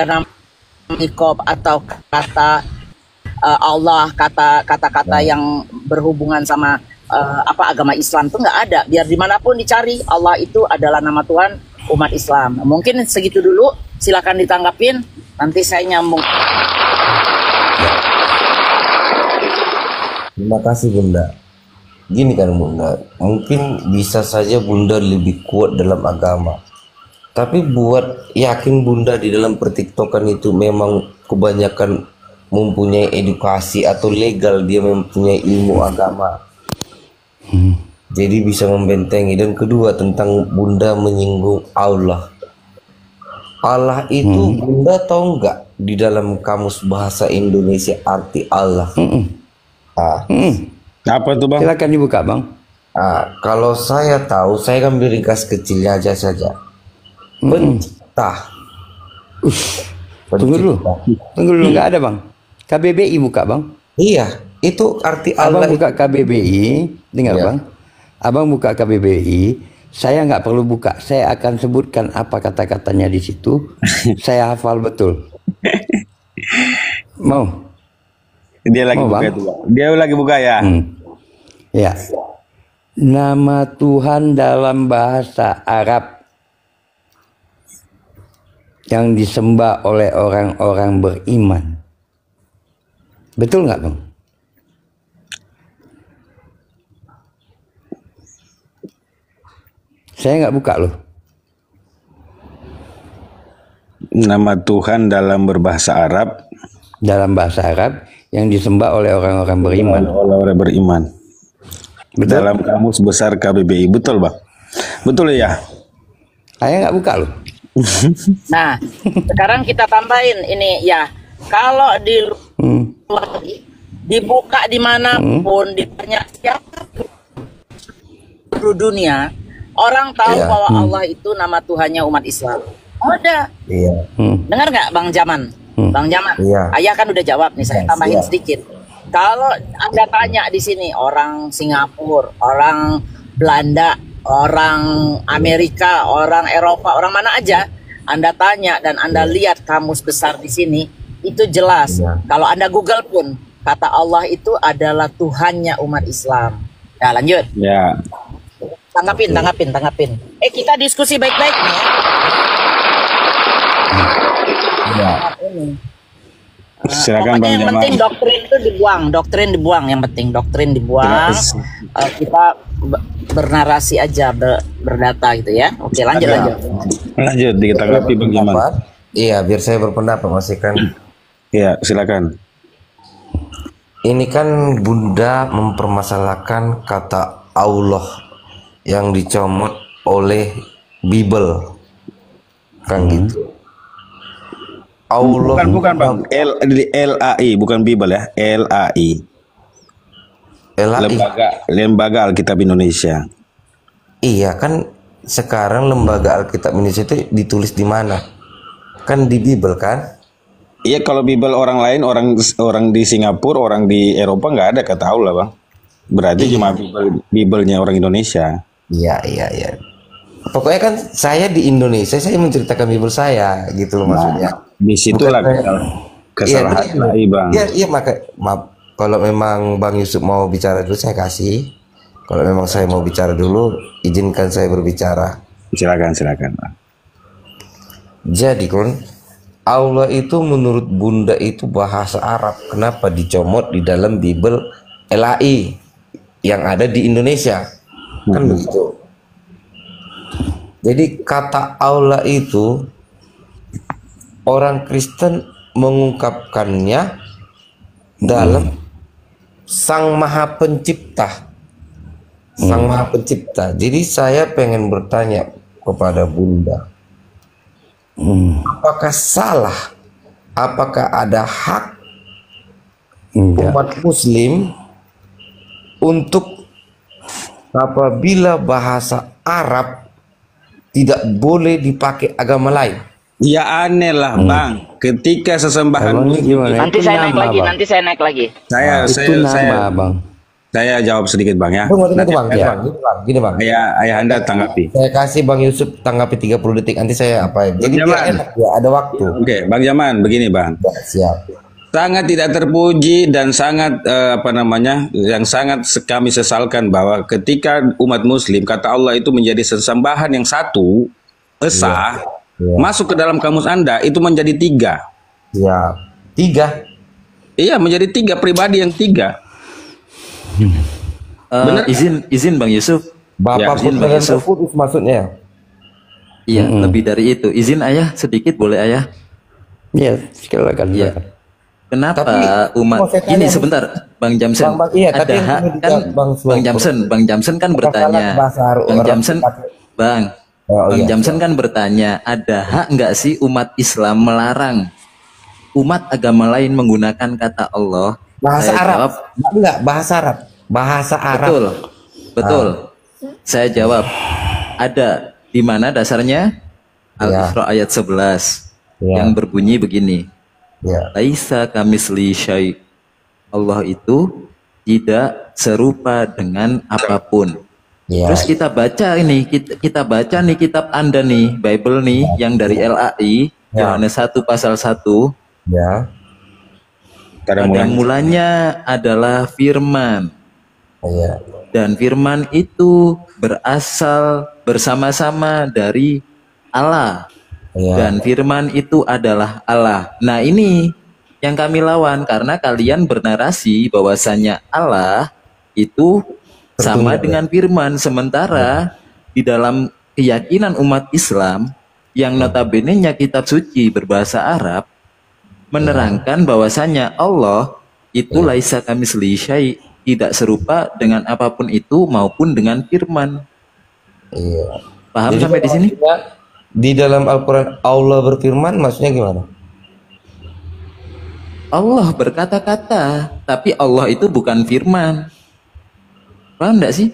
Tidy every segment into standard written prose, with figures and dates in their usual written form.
nama nikob atau kata Allah, kata-kata yang berhubungan sama agama Islam tuh nggak ada. Biar dimanapun dicari, Allah itu adalah nama Tuhan umat Islam. Mungkin segitu dulu, silakan ditanggapin, nanti saya nyambung. Terima kasih Bunda. Gini kan Bunda, mungkin bisa saja Bunda lebih kuat dalam agama, tapi buat yakin Bunda di dalam pertiktokan itu memang kebanyakan mempunyai edukasi atau legal, dia mempunyai ilmu agama, jadi bisa membentengi. Dan kedua, tentang Bunda menyinggung Allah. Allah itu Bunda tahu nggak di dalam kamus bahasa Indonesia arti Allah? Apa tuh Bang? Silakan dibuka Bang. Kalau saya tahu, saya kan beri ringkas kecilnya aja saja. Pencipta. Tunggu dulu, nggak ada Bang. KBBI buka Bang. Iya, itu arti Allah. Abang buka KBBI, dengar Bang. Abang buka KBBI, saya nggak perlu buka, saya akan sebutkan apa kata-katanya di situ. Saya hafal betul. Mau? Dia lagi buka itu Bang. Dia lagi buka ya. Ya. Nama Tuhan dalam bahasa Arab yang disembah oleh orang-orang beriman. Betul nggak Bang? Saya nggak buka loh. Nama Tuhan dalam berbahasa Arab. Dalam bahasa Arab yang disembah oleh orang-orang beriman. Oleh orang beriman. Betul? Dalam kamus besar KBBI. Betul Bang? Betul ya? Saya nggak buka loh. Nah, sekarang kita tambahin ini ya. Kalau di luar dibuka dimanapun, ditanya siapa di dunia, orang tahu bahwa Allah itu nama Tuhannya umat Islam. Ada. Dengar nggak Bang Jaman? Bang Jaman, Ayah kan udah jawab nih, saya tambahin sedikit. Kalau Anda tanya di sini orang Singapura, orang Belanda, orang Amerika, orang Eropa, orang mana aja, Anda tanya dan Anda lihat kamus besar di sini, itu jelas. Kalau Anda Google pun, kata Allah itu adalah Tuhannya umat Islam. Ya lanjut. Ya. Tanggapin. Kita diskusi baik-baik nih. Ya. Silakan Bang yang Jamal. penting doktrin dibuang, yang penting doktrin dibuang. Kita bernarasi aja, berdata gitu ya. Oke, lanjut. Lanjut ditanggapi Bang Jamal. Iya, biar saya berpendapat Mas kan. Iya, silakan. Ini kan Bunda mempermasalahkan kata Allah yang dicomot oleh Bible. Kan gitu. Allah bukan Bang, LAI bukan Bible ya, LAI. Lembaga Alkitab Indonesia. Iya kan, sekarang Lembaga Alkitab Indonesia itu ditulis di mana? Kan di Bible kan? Iya, kalau Bible orang lain, orang di Singapura, orang di Eropa nggak ada kata Allah Bang. Berarti cuma Bible-nya orang Indonesia. Iya. Pokoknya kan saya di Indonesia, saya menceritakan Bible saya gitu loh maksudnya. Di situlah kesalahan lagi Bang. Iya maaf kalau memang Bang Yusuf mau bicara dulu saya kasih. Kalau memang saya mau bicara dulu, izinkan saya berbicara. Silakan Bang. Jadi kan Allah itu menurut Bunda itu bahasa Arab. Kenapa dicomot di dalam Bible LAI yang ada di Indonesia? Kan begitu. Jadi kata Allah itu orang Kristen mengungkapkannya dalam Sang Maha Pencipta. Sang Maha Pencipta. Jadi saya pengen bertanya kepada Bunda, apakah salah? Apakah ada hak umat Muslim untuk apabila bahasa Arab tidak boleh dipakai agama lain? Ya aneh lah Bang, ketika sesembahan nanti saya naik lagi. Saya Bang. Saya jawab sedikit Bang ya. Tunggu, Nanti Bang. Gini Bang. ayah Anda tanggapi. Saya kasih Bang Yusuf tanggapi 30 detik. Nanti saya apa? Jadi biar enak ya, ada waktu. Oke, Bang Jaman, begini Bang. Ya, siap. Sangat tidak terpuji dan sangat yang sangat kami sesalkan bahwa ketika umat Muslim kata Allah itu menjadi sesembahan yang satu, esa, masuk ke dalam kamus Anda itu menjadi 3. Ya, 3. Iya, menjadi 3 pribadi yang 3. Izin Bang Yusuf. Bapak izin Bang Yusuf. putus maksudnya. Iya, lebih dari itu. Izin ayah sedikit boleh ayah? Iya, silakan. Iya. Kenapa Tapi, umat saya tanya ini nih. sebentar Bang Jamsen. Iya, ada tapi yang hak perlu kan dijawab, Bang Jamsen kan bertanya. Bang Jamsen Bang Jamsen kan bertanya, ada hak nggak sih umat Islam melarang umat agama lain menggunakan kata Allah? Bahasa Saya Arab. jawab, Enggak, bahasa Arab. Bahasa Arab. Betul. Saya jawab, ada. Di mana dasarnya? Al-Isra ayat 11 yang berbunyi begini. Laisa kamisli syai'. Allah itu tidak serupa dengan apapun. Terus kita baca nih kitab Anda nih, Bible nih yang dari LAI, Yohanes 1 pasal 1. Ya. Pada mulanya adalah firman. Dan firman itu berasal bersama-sama dari Allah. Dan firman itu adalah Allah. Nah, ini yang kami lawan karena kalian bernarasi bahwasanya Allah itu sama dengan firman, sementara di dalam keyakinan umat Islam yang notabene-nya kitab suci berbahasa Arab menerangkan bahwasanya Allah itu laisa kamisli syai', tidak serupa dengan apapun itu maupun dengan firman. Paham jadi sampai di sini? Di dalam Al-Quran Allah berfirman maksudnya gimana? Allah berkata-kata, tapi Allah itu bukan firman. Paham enggak sih?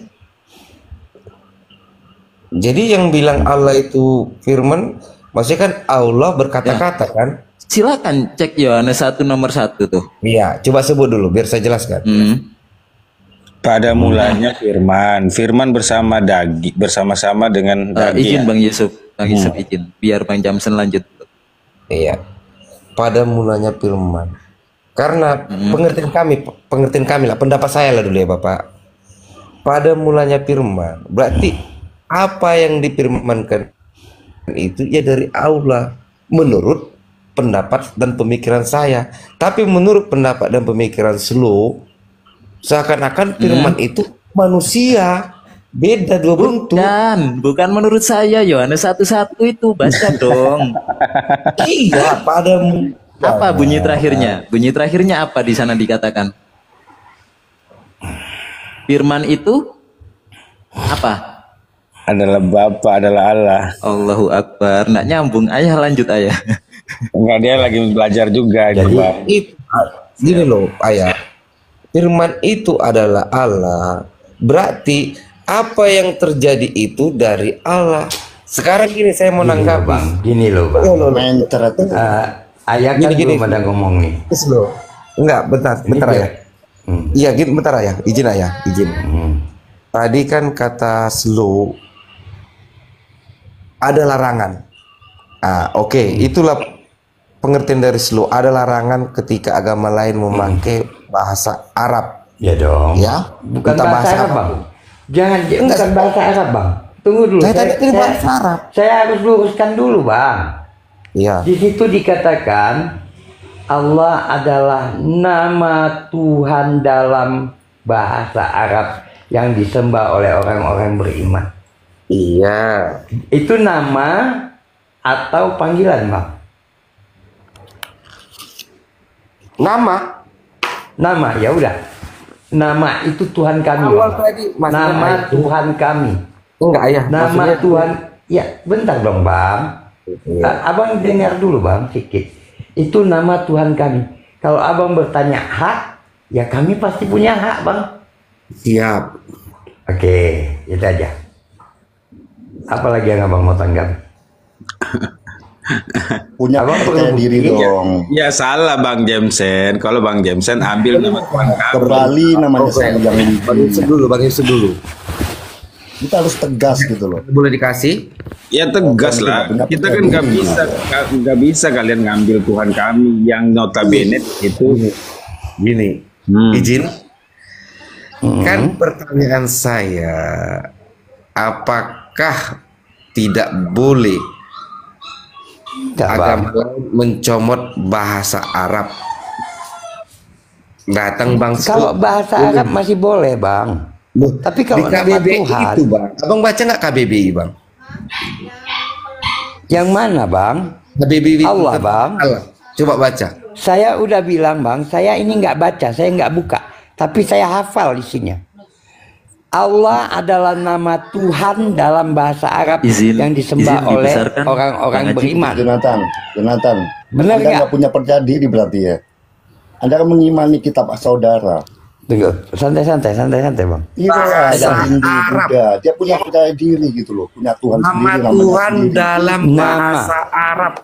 Jadi yang bilang Allah itu firman, maksudnya kan Allah berkata-kata kan? Silakan cek Yohanes 1 nomor 1 tuh. Iya, coba sebut dulu biar saya jelaskan. Pada mulanya firman bersama-sama dengan daging. Izin Bang Yusuf izin, biar Bang Jamsen lanjut. Iya. Pada mulanya firman. Karena pengertian kami lah, pendapat saya lah dulu ya Bapak. Pada mulanya firman, berarti apa yang difirmankan itu ya dari Allah menurut pendapat dan pemikiran saya. Tapi menurut pendapat dan pemikiran slow, seakan-akan firman itu manusia. Beda dua bentuk. Bukan menurut saya. Yohanes 1:1 itu baca dong. Iya, pada apa bunyi terakhirnya? Bunyi terakhirnya apa di sana dikatakan? Firman itu apa? Adalah Bapa, adalah Allah. Allahu Akbar. Nggak nyambung. Ayah lanjut ayah. Enggak, dia lagi belajar juga. Jadi gini loh ayah, firman itu adalah Allah, berarti apa yang terjadi itu dari Allah. Sekarang gini saya mau nangkap Bang, gini loh Bang. Ayah kan belum ada ngomong nih. Enggak, bentar ayah. Iya, bentar ayah, izin ayah, izin. Tadi kan kata slow ada larangan. Oke, itulah pengertian dari slow. Ada larangan ketika agama lain memakai bahasa Arab. Ya dong. Ya, bukan bahasa Arab, Bang. Bukan bahasa Arab, Bang. Tunggu dulu. Saya bahasa Arab. Saya harus luruskan dulu, Bang. Iya. Di situ dikatakan Allah adalah nama Tuhan dalam bahasa Arab yang disembah oleh orang-orang beriman. Iya. Itu nama atau panggilan, Bang? Nama, ya udah. Nama itu Tuhan kami. Nama Tuhan kami. Enggak, ayah. Nama Tuhan. Ya, bentar dong, Bang. Abang dengar dulu, Bang, sedikit. Itu nama Tuhan kami. Kalau abang bertanya hak, ya kami pasti punya hak, Bang. Siap. Oke, itu aja. Apalagi yang abang mau tanggap? Punya percaya diri dong. Ya salah Bang Jameson. Kalau Bang Jameson ambil nama Tuhan kami. Kembali namanya saya yang Bang Yusuf dulu, Bang Yusuf dulu. kita harus tegas gitu loh. Boleh dikasih? Ya tegas lah. Kita kan nggak bisa kalian ngambil Tuhan kami yang notabene itu Gini, izin. Kan pertanyaan saya, apakah tidak boleh agama lain mencomot bahasa Arab? Datang Bang. Kalau bahasa Arab masih boleh, Bang. Tapi kalau di KBBI Tuhan, itu Bang, Abang baca nggak KBBI Bang? Yang mana Bang? KBBI Allah Bang. Allah. Coba baca. Saya udah bilang Bang, saya ini nggak baca, saya nggak buka, tapi saya hafal isinya. Allah adalah nama Tuhan dalam bahasa Arab yang disembah oleh orang-orang beriman. Jonathan, benar Anda nggak punya percaya diri berarti ya? Anda kan mengimani kitab saudara. Tunggu, santai Bang. Iya, Arab juga. Dia punya percaya diri gitu loh, punya Tuhan sendiri. Nama Tuhan dalam bahasa Arab.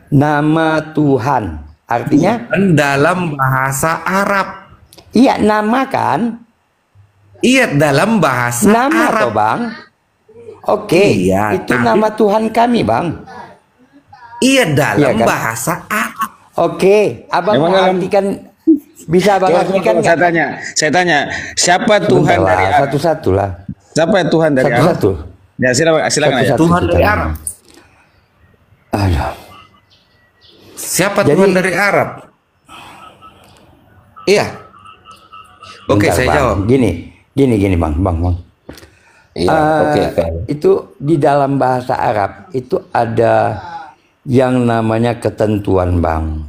Nama Tuhan, artinya dalam bahasa Arab. Iya, nama kan? Iya, dalam bahasa nama Arab. Toh, Bang. Oke, iya, itu nama Tuhan kami, Bang. Iya, dalam iya, kan? bahasa Arab. Oke, Abang artikan. Bisa Bang artikan saya tanya, siapa Tuhan dari Arab? Satu-satu lah. Siapa Tuhan dari Arab? Satu-satu. Ya silakan aja. Tuhan dari Arab. Aduh. Siapa Tuhan dari Arab? Iya. Oke, saya jawab. Gini Bang. Iya, oke. Itu di dalam bahasa Arab itu ada yang namanya ketentuan, Bang.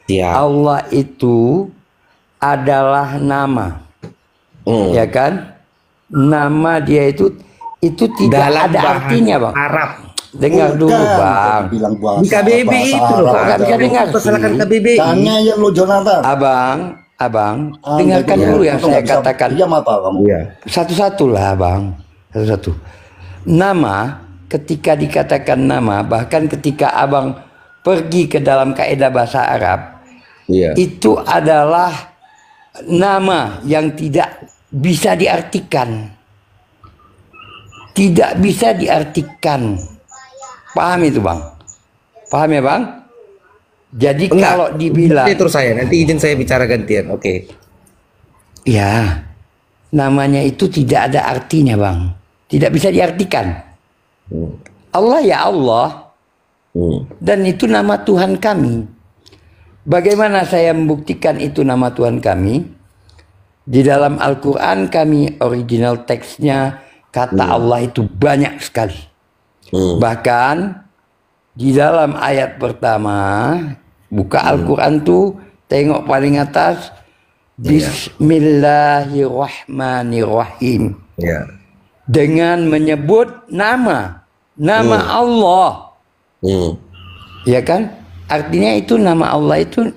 Ya. Allah itu adalah nama, ya kan? Nama dia itu tidak dalam ada artinya, Bang. Arab. Dengar dulu, Bang. Di KBBI itu loh, nggak bisa dengar. Silakan KBBI. Tanya yang lo Jonathan. Abang, dengarkan dulu yang saya katakan. Diam apa kamu? Satu-satu lah, Bang. Satu-satu. Nama, ketika dikatakan nama, bahkan ketika Abang pergi ke dalam kaidah bahasa Arab, itu adalah nama yang tidak bisa diartikan. Tidak bisa diartikan. Paham itu, Bang? Paham ya, Bang? Jadi kalau dibilang terus nanti izin saya bicara gantian. Oke. Ya. Namanya itu tidak ada artinya, Bang. Tidak bisa diartikan. Allah ya Allah. Dan itu nama Tuhan kami. Bagaimana saya membuktikan itu nama Tuhan kami? Di dalam Al-Quran kami original teksnya kata Allah itu banyak sekali. Bahkan di dalam ayat pertama buka Al-Quran tuh tengok paling atas Bismillahirrahmanirrahim. Dengan menyebut nama Allah. Ya kan? Artinya itu nama Allah itu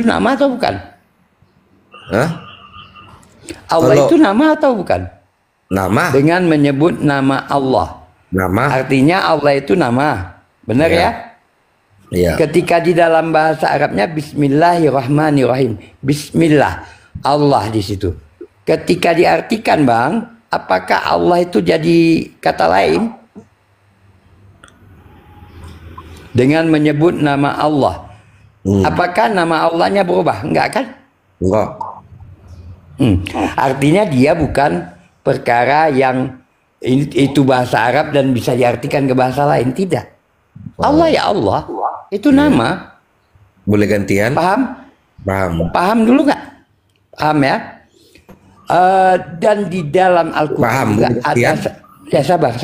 nama atau bukan? Allah itu nama atau bukan? Nama. Dengan menyebut nama Allah. Nama. Artinya Allah itu nama. Benar ya? Iya. Ketika di dalam bahasa Arabnya Bismillahirrahmanirrahim. Bismillah. Allah di situ. Ketika diartikan, Bang, apakah Allah itu jadi kata lain? Dengan menyebut nama Allah. Apakah nama Allahnya berubah? Enggak kan? Enggak. Artinya dia bukan perkara yang itu bahasa Arab dan bisa diartikan ke bahasa lain. Tidak. Allah ya Allah. Itu nama. Boleh gantian? Paham? Paham. Paham dulu nggak? Paham ya? Dan di dalam Al-Quran juga ada. Ya sabar.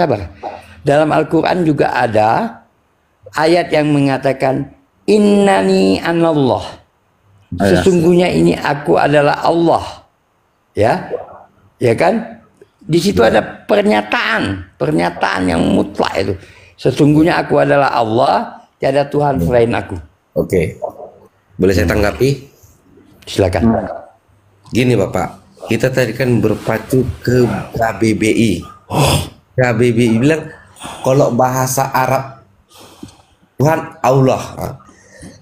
Dalam Al-Quran juga ada ayat yang mengatakan innani anallah. Sesungguhnya ini aku adalah Allah. Ya kan? Di situ ada pernyataan yang mutlak itu. Sesungguhnya aku adalah Allah, tiada Tuhan selain aku. Oke. Boleh saya tanggapi? Silakan. Gini Bapak, kita tadi kan berpacu ke KBBI. KBBI bilang kalau bahasa Arab Tuhan Allah.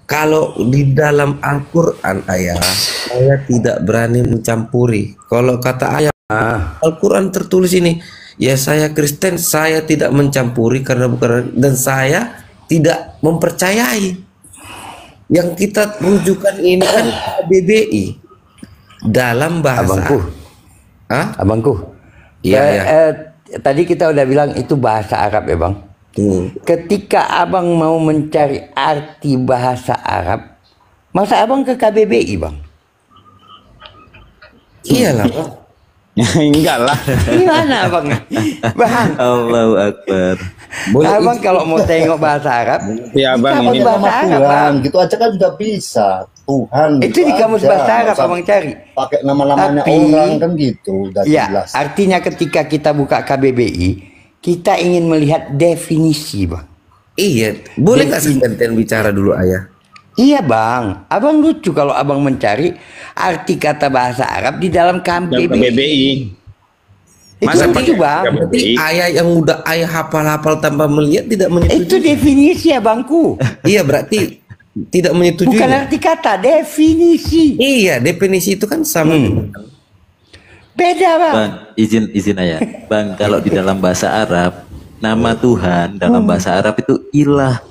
Kalau di dalam Al-Quran ayah, saya tidak berani mencampuri. Kalau kata ayah, Al-Quran tertulis ini, ya saya Kristen, saya tidak mencampuri karena bukan, dan saya tidak mempercayai. Yang kita rujukan ini kan KBBI dalam bahasa. Abangku, abangku. Iya, ya. Tadi kita udah bilang itu bahasa Arab ya bang. Ketika abang mau mencari arti bahasa Arab, masa abang ke KBBI bang? Iyalah bang. Enggak lah. Gimana abang? Bang, Allahu Akbar. abang kalau mau tengok bahasa Arab, Ya bang, kamus ini bahasa Arab Tuhan, bang. gitu aja kan sudah bisa. Tuhan. Itu gitu di kamus aja. bahasa Arab Nggak usah abang cari. Pakai nama-namanya Tapi, orang kan gitu, udah Ya, jelas. artinya ketika kita buka KBBI, kita ingin melihat definisi bang. Iya, boleh nggak sebentar bicara dulu ayah? Iya bang, abang lucu kalau abang mencari arti kata bahasa Arab di dalam KBBI. KBBI. Itu Masa lucu pakai bang. Berarti ayah yang udah ayah hafal-hafal tanpa melihat tidak menyetujui. Itu definisi ya bangku. Iya, berarti tidak menyetujui. Bukan arti kata, definisi. Iya, definisi itu kan sama. Beda bang. Bang, izin ayah. Bang, kalau di dalam bahasa Arab, nama Tuhan dalam bahasa Arab itu ilah.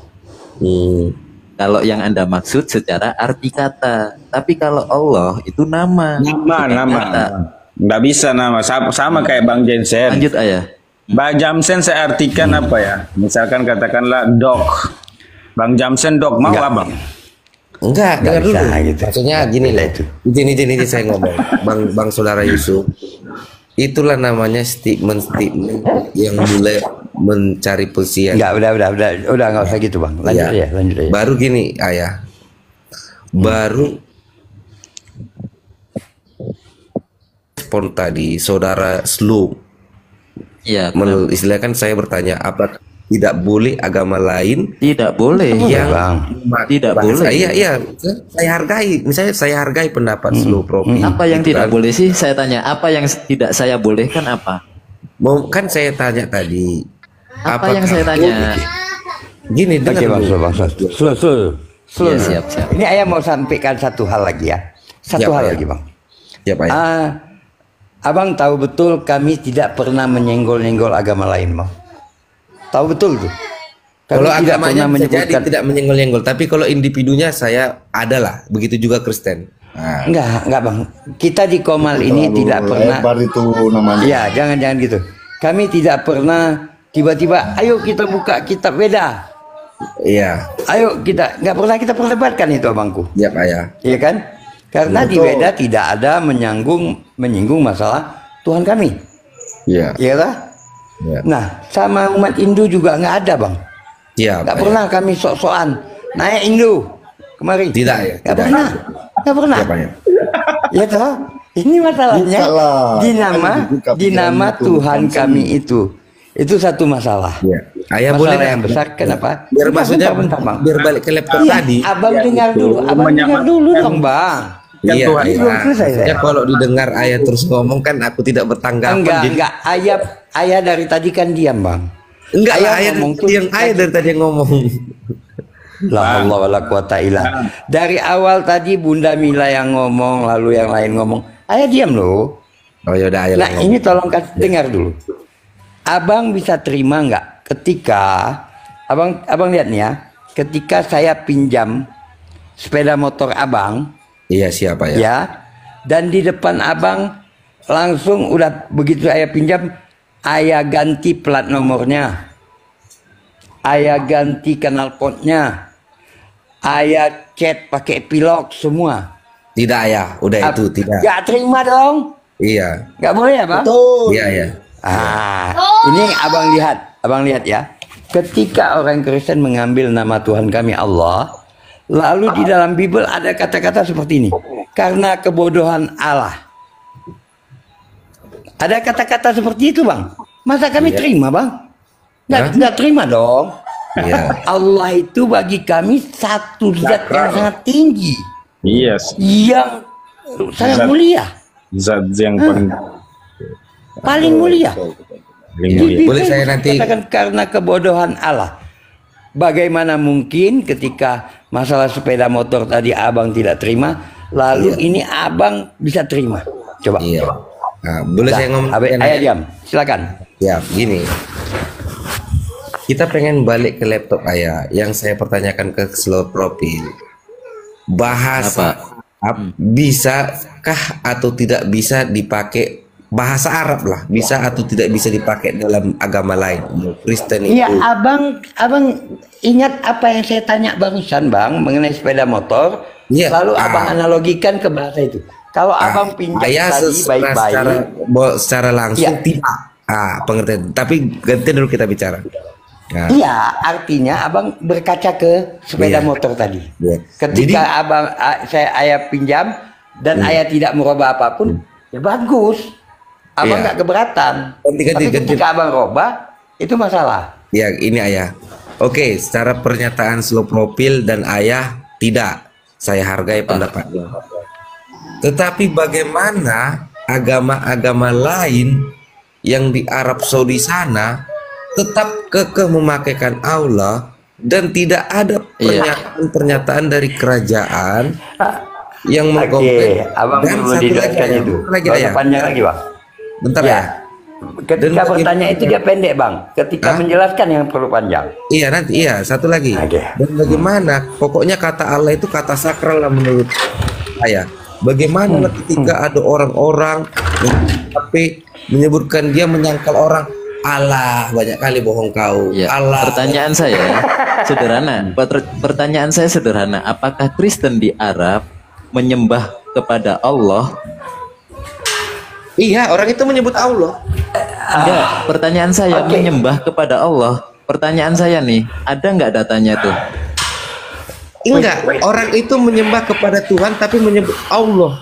Kalau yang Anda maksud secara arti kata. Tapi kalau Allah itu nama. Nama. Nggak bisa nama. Sama kayak Bang Jensen. Lanjut ayah. Bang Jamsen saya artikan apa ya? Misalkan katakanlah dog. Bang Jamsen dog mau Enggak. abang? Enggak, dengar dulu. bisa gitu. Maksudnya gini lah itu. Ini saya ngomong. Bang Saudara Yusuf. Itulah namanya statement yang mulai mencari posian. Enggak, udah nggak usah gitu bang. Lanjut Ya. lanjut aja. Baru gini ayah. Baru respon tadi saudara slow. Iya, Istilahnya kan saya bertanya apa tidak boleh agama lain tidak boleh. yang bang. Tidak boleh. Iya, saya hargai. Misalnya saya hargai pendapat slow profi. Apa yang Gitu tidak kan. boleh sih? Saya tanya, apa yang tidak saya bolehkan apa? Mau kan saya tanya tadi. Apa yang saya tanya? Gini Oke dengar bang, dulu. slow. Iya, siap. Ini ayah mau sampaikan satu hal lagi ya. Satu Siap, hal ayah. lagi bang. Siap ayah. Abang tahu betul kami tidak pernah menyenggol-nyenggol agama lain bang. Tahu betul tuh. Kami Kalau tidak agamanya pernah bisa jadi menyebutkan. tidak menyenggol-nyenggol, tapi kalau individunya saya adalah begitu juga Kristen. Nah, Enggak bang. Kita di Komal ini Terlalu tidak pernah. lebar itu namanya. Ya jangan gitu. Kami tidak pernah tiba-tiba. Ayo kita buka kitab beda. iya, Ayo kita nggak pernah kita perdebatkan itu abangku. siap ayah. Iya kan? Karena di Betul. beda tidak ada menyinggung masalah Tuhan kami. Iya. Iya kan? Iya. Nah sama umat Hindu juga nggak ada bang. Siap. Nggak ayah. pernah kami sok-sokan naik Hindu kemarin. Tidak ya. Nggak Tidak. pernah. Nggak pernah. Siap ayah. Ya toh, ini masalahnya Bukalah. di nama Kan dibuka di nama pikiran itu, Tuhan bukan kami itu satu masalah. Iya. Ayah Masalah boleh yang nggak? besar kenapa? Biar maksudnya bentar, bang. biar balik ke laptop Iya, tadi. abang dengar itu dulu, abang dengar menyamakan- dulu dong bang. Iya, Tuhan ayah. belum selesai, Maksudnya saya. kalau didengar ayah terus ngomong kan aku tidak bertanggapan. jadi- Enggak, ayah dari tadi kan diam bang. Enggak lah, ayah ngomong tuh yang ayah dari tadi yang ngomong. La haula wala quwata illa. Dari awal tadi Bunda Mila yang ngomong, lalu yang lain ngomong. Ayah diam loh. Oh yaudah ayah Nah ngomong. ini tolong dengar dulu. Abang bisa terima nggak ketika abang lihat nih ya, ketika saya pinjam sepeda motor abang, Iya siapa ya? ya, dan di depan abang langsung udah begitu ayah pinjam, ayah ganti plat nomornya, ayah ganti knalpotnya, ayah cat pakai pilok semua. Tidak ayah, udah itu tidak. Gak terima dong, Iya, nggak boleh ya bang? Betul. iya ya. Ini yang abang lihat ya. Ketika orang Kristen mengambil nama Tuhan kami Allah, lalu di dalam Bible ada kata-kata seperti ini. Karena kebodohan Allah. Ada kata-kata seperti itu bang. Masa kami terima bang? Nggak terima dong. Iya. Allah itu bagi kami satu zat yang sangat tinggi, Iya, yang sangat mulia, zat yang paling mulia. paling Di mulia. Bible Boleh saya nanti- katakan karena kebodohan Allah. bagaimana mungkin ketika masalah sepeda motor tadi abang tidak terima, lalu ini abang bisa terima? Coba. Iya. Nah, boleh saya ngomong? Ayah diam, silakan. Ya, gini. Kita pengen balik ke laptop ayah. Yang saya pertanyakan ke slow profil. Bahasa bisakah atau tidak bisa dipakai, bahasa Arab lah, bisa atau tidak bisa dipakai dalam agama lain, Kristen itu? Iya, abang ingat apa yang saya tanya barusan bang mengenai sepeda motor, lalu abang analogikan ke bahasa itu. Kalau abang pinjam tadi baik-baik, secara langsung tidak, pengertian. Tapi gantian dulu kita bicara. Nah. Iya, artinya abang berkaca ke sepeda motor tadi. Ketika ayah pinjam dan ayah tidak merubah apapun, ya bagus. Abang nggak keberatan. Tapi ketika abang robah, itu masalah. Ya, ini ayah. Oke, secara pernyataan slow profil dan ayah tidak. Saya hargai pendapatnya. Tetapi bagaimana agama-agama lain yang di Arab Saudi sana tetap kekeh memakaikan Allah dan tidak ada pernyataan dari kerajaan yang mengkomplain. Abang dan satu lagi itu. ya. Panjang lagi bang. Bentar ya. Ketika bertanya itu dia pendek bang. Ketika menjelaskan yang perlu panjang. Iya nanti satu lagi. Dan bagaimana? Pokoknya kata Allah itu kata sakral lah menurut saya. Bagaimana ketika ada orang-orang tapi menyebutkan dia menyangkal orang. Allah, banyak kali bohong kau. Ya, Allah. Pertanyaan saya sederhana. Pertanyaan saya sederhana. Apakah Kristen di Arab menyembah kepada Allah? Iya, orang itu menyebut Allah. Enggak, pertanyaan saya menyembah kepada Allah. Pertanyaan saya nih, ada nggak datanya tuh? Enggak, orang itu menyembah kepada Tuhan tapi menyebut Allah.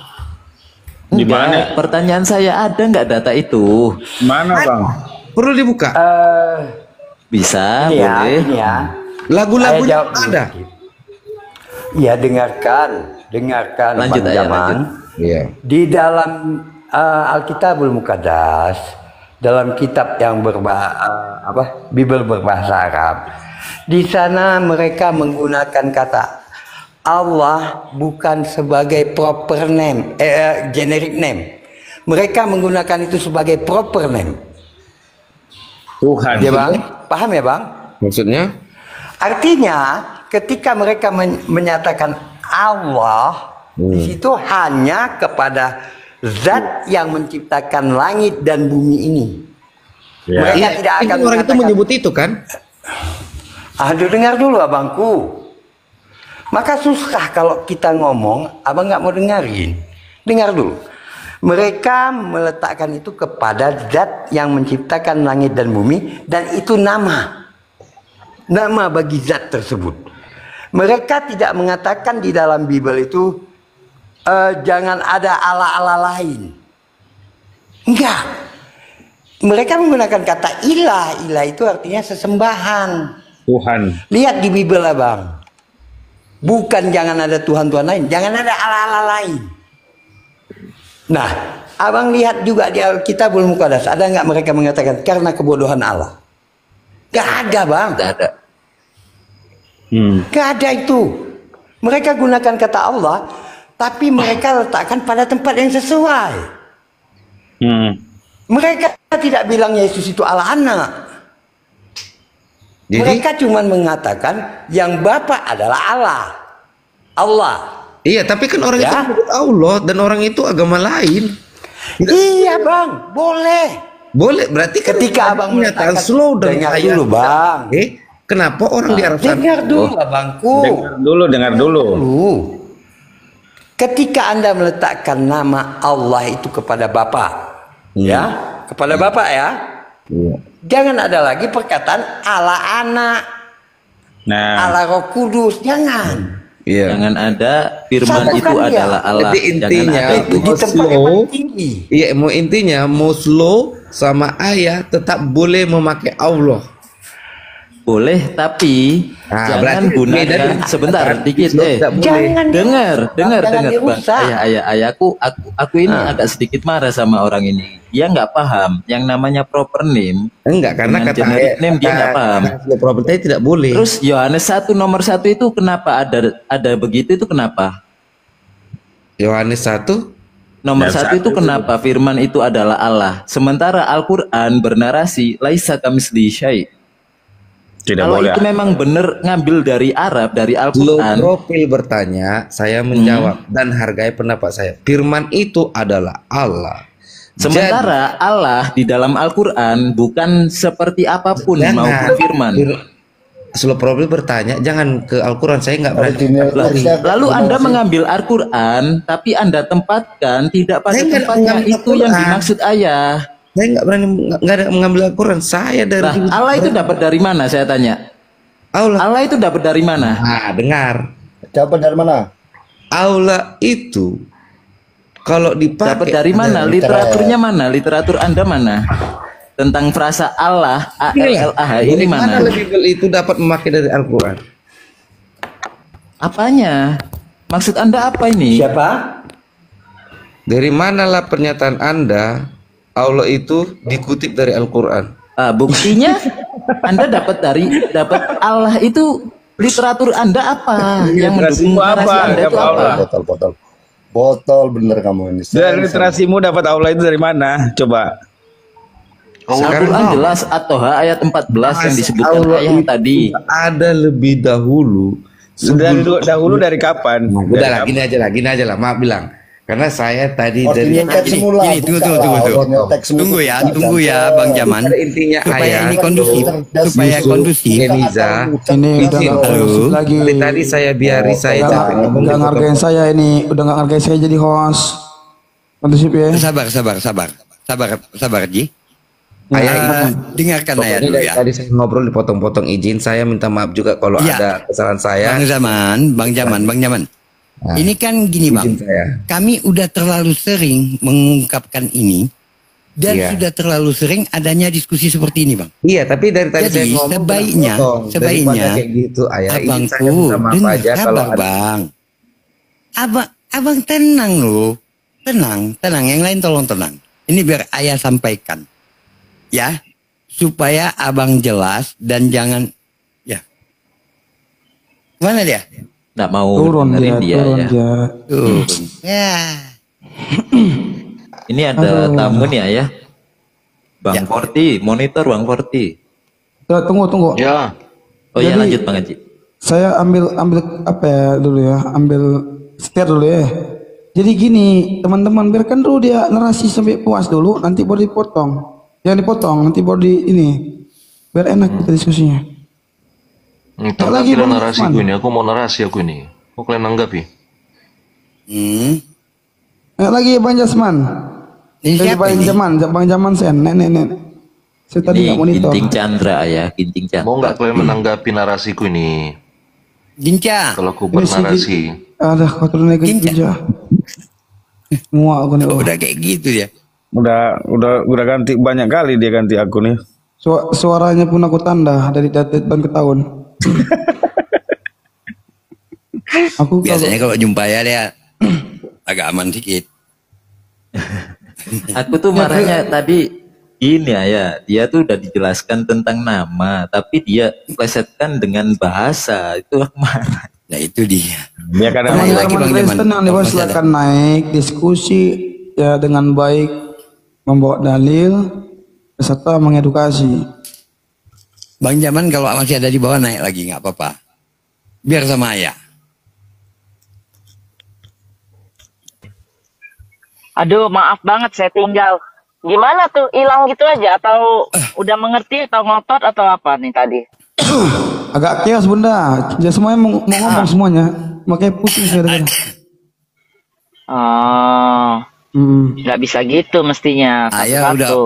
Gimana? Pertanyaan saya, ada nggak data itu? Mana bang? Perlu dibuka. Bisa, ini boleh. Lagu-lagunya ada. Iya, dengarkan. Lanjut aja, lanjut. Iya. Di dalam Alkitabul Muqaddas, dalam kitab yang Bible berbahasa Arab, di sana mereka menggunakan kata Allah bukan sebagai proper name, generic name. Mereka menggunakan itu sebagai proper name. Tuhan. Ya bang, paham ya bang? Maksudnya? Artinya ketika mereka menyatakan Allah, di situ hanya kepada Zat yang menciptakan langit dan bumi ini. Ya. Mereka tidak akan orang itu menyebut itu kan? Aduh, dengar dulu abangku. Maka susah kalau kita ngomong, abang nggak mau dengerin. Dengar dulu. Mereka meletakkan itu kepada Zat yang menciptakan langit dan bumi, dan itu nama bagi Zat tersebut. Mereka tidak mengatakan di dalam Bible itu jangan ada Allah-Allah lain. Enggak. Mereka menggunakan kata ilah. Ilah itu artinya sesembahan. Tuhan. Lihat di Bible abang. Bukan jangan ada Tuhan-Tuhan lain, jangan ada Allah-Allah lain. Nah, abang lihat juga di Alkitabul Muqaddas, ada nggak mereka mengatakan karena kebodohan Allah? Gak ada bang. Gak ada. Gak ada itu. Mereka gunakan kata Allah, tapi mereka letakkan pada tempat yang sesuai. Mereka tidak bilang Yesus itu Allah anak. Jadi, mereka cuma mengatakan yang Bapa adalah Allah. Iya, tapi kan orang itu menyebut Allah dan orang itu agama lain. Iya bang, boleh. Boleh, berarti ketika abang menyatakan slow dan dengar dulu bang. Kenapa orang di Arab sana? Dengar dulu abangku. Dengar dulu. Ketika Anda meletakkan nama Allah itu kepada Bapa, kepada Bapa ya. Jangan ada lagi perkataan Allah anak, Allah Roh Kudus, jangan. Jangan ada firman itu adalah Allah. Jadi intinya intinya mau slow sama ayah tetap boleh memakai Allah. Boleh, tapi jangan berarti beda gunakan dong. sebentar dikit Jangan dengar jangan Bang. dirusak. Ayah aku ini agak sedikit marah sama orang ini. Dia nggak paham yang namanya proper name. Enggak, karena dengan kata generic name dia nggak paham. properti tidak boleh. Terus Yohanes 1 nomor 1 itu kenapa ada begitu itu kenapa? Yohanes 1 Nomor Dan 1 itu kenapa firman itu adalah Allah. Sementara Al-Quran bernarasi laisa kamitslihi syai'. Tidak Kalau boleh. itu memang benar ngambil dari Arab, dari Low Al-Quran. profil bertanya, saya menjawab dan hargai pendapat saya. Firman itu adalah Allah. Sementara Allah di dalam Al-Quran bukan seperti apapun maupun firman. Slow profil bertanya, jangan ke Al-Quran. Saya nggak berani. Lalu Anda mengambil Al-Quran, tapi Anda tempatkan tidak pada Saya nggak tempatnya. mengambil Itu yang Al-Quran. dimaksud ayah. Saya nggak berani, nggak ada mengambil Al-Quran. Saya dari Nah, Allah itu dapat dari mana? Saya tanya. Allah itu dapat dari mana? Nah, dengar. Dapat dari mana? Allah itu kalau dipakai Dapat dari mana? Literaturnya mana? Literatur Anda mana? Tentang frasa Allah, A-L-L-A-H ini mana mana? Bible itu dapat memakai dari Al-Quran? Apanya? Maksud Anda apa ini? Siapa? Dari manalah pernyataan Anda Allah itu dikutip dari Al-Quran? Buktinya Anda dapat Allah itu literatur Anda apa? Yang mendukung narasi Anda itu apa? Botol bener kamu ini. Dari literasimu dapat Allah itu dari mana? Coba. Al-Quran jelas At-Toha ayat 14 yang disebutkan Allah ayat itu tadi. ada lebih dahulu. Dahulu dari kapan? Udah lah, gini aja lah, maaf bilang. Karena saya tadi dari Tunggu ya Bang Jaman. intinya Supaya ayat ini kondusif, supaya kondusif. Eniza, Ini udah nggak kondusif lagi. dari tadi saya biari saya capek ngomong. Udah ngargain saya ini, udah nggak ngargain saya jadi host. Kondusif ya. Sabar Ji. Ayah, Dengarkan ayat pokoknya dulu dari ya. tadi saya ngobrol dipotong-potong, izin saya minta maaf juga kalau Iya. ada kesalahan saya. Bang Jaman. Ini kan gini Bang. Izin saya. Kami udah terlalu sering mengungkapkan ini dan Iya. sudah terlalu sering adanya diskusi seperti ini Bang. Iya, tapi dari tadi Jadi saya ngomong sebaiknya daripada kayak gitu, ayah. Izin saya abangku minta maaf aja kalau sabar ada. Bang. Abang tenang loh. Tenang. Yang lain tolong tenang. Ini biar ayah sampaikan. Ya. Supaya abang jelas dan jangan ya. Mana dia? Nggak mau Turun dengerin dia dia. ya. Turun. Ya. Ini ada tamu nih ya. Bang Forti, monitor Bang Forti. Tunggu. Ya. Oh iya, Jadi- lanjut Bang Haji. Saya ambil apa ya dulu ya, ambil setir dulu ya. Jadi gini teman-teman, biarkan dulu dia narasi sampai puas dulu, nanti baru dipotong. Jangan dipotong, nanti baru di ini. Biar enak kita diskusinya. Entah Lagi kira Bang narasi Usman. gue ini, aku mau narasi aku ini. Mau kalian anggapi? Lagi Bang Jasman. Ini Dari siapa ini? Bang Jaman Sen, nenek. Saya tadi Ini nggak monitor. Ginting Chandra ya, Ginting Chandra. Mau nggak kalian menanggapi narasiku ini? Ginca. Kalau aku Ini si bernarasi, Ada kau turun lagi Ginca. Muak aku nih. Udah kayak gitu ya. Udah ganti banyak kali dia ganti akunnya. Suaranya pun aku tanda dari tahun ke tahun. Aku Biasanya kalau jumpa ya dia agak aman dikit. Aku tuh marahnya tadi ini ya, dia tuh udah dijelaskan tentang nama, tapi dia plesetkan dengan bahasa. Itu aku marah. Nah itu dia. Dia kadang Naik lagi, Bang Teman-teman Jaman. tenang nih Bang, Masih ada. silakan naik diskusi ya dengan baik, membawa dalil beserta mengedukasi. Bang Jaman kalau masih ada di bawah naik lagi nggak apa-apa. Biar sama ayah. Aduh, maaf banget saya tinggal. Gimana tuh? Hilang gitu aja atau udah mengerti atau ngotot atau apa nih tadi? Agak chaos Bunda. Ya semuanya mau ngomong semuanya. Makanya pusing saya dengar. Oh, nggak bisa gitu mestinya. Ayah udah Satu-satu.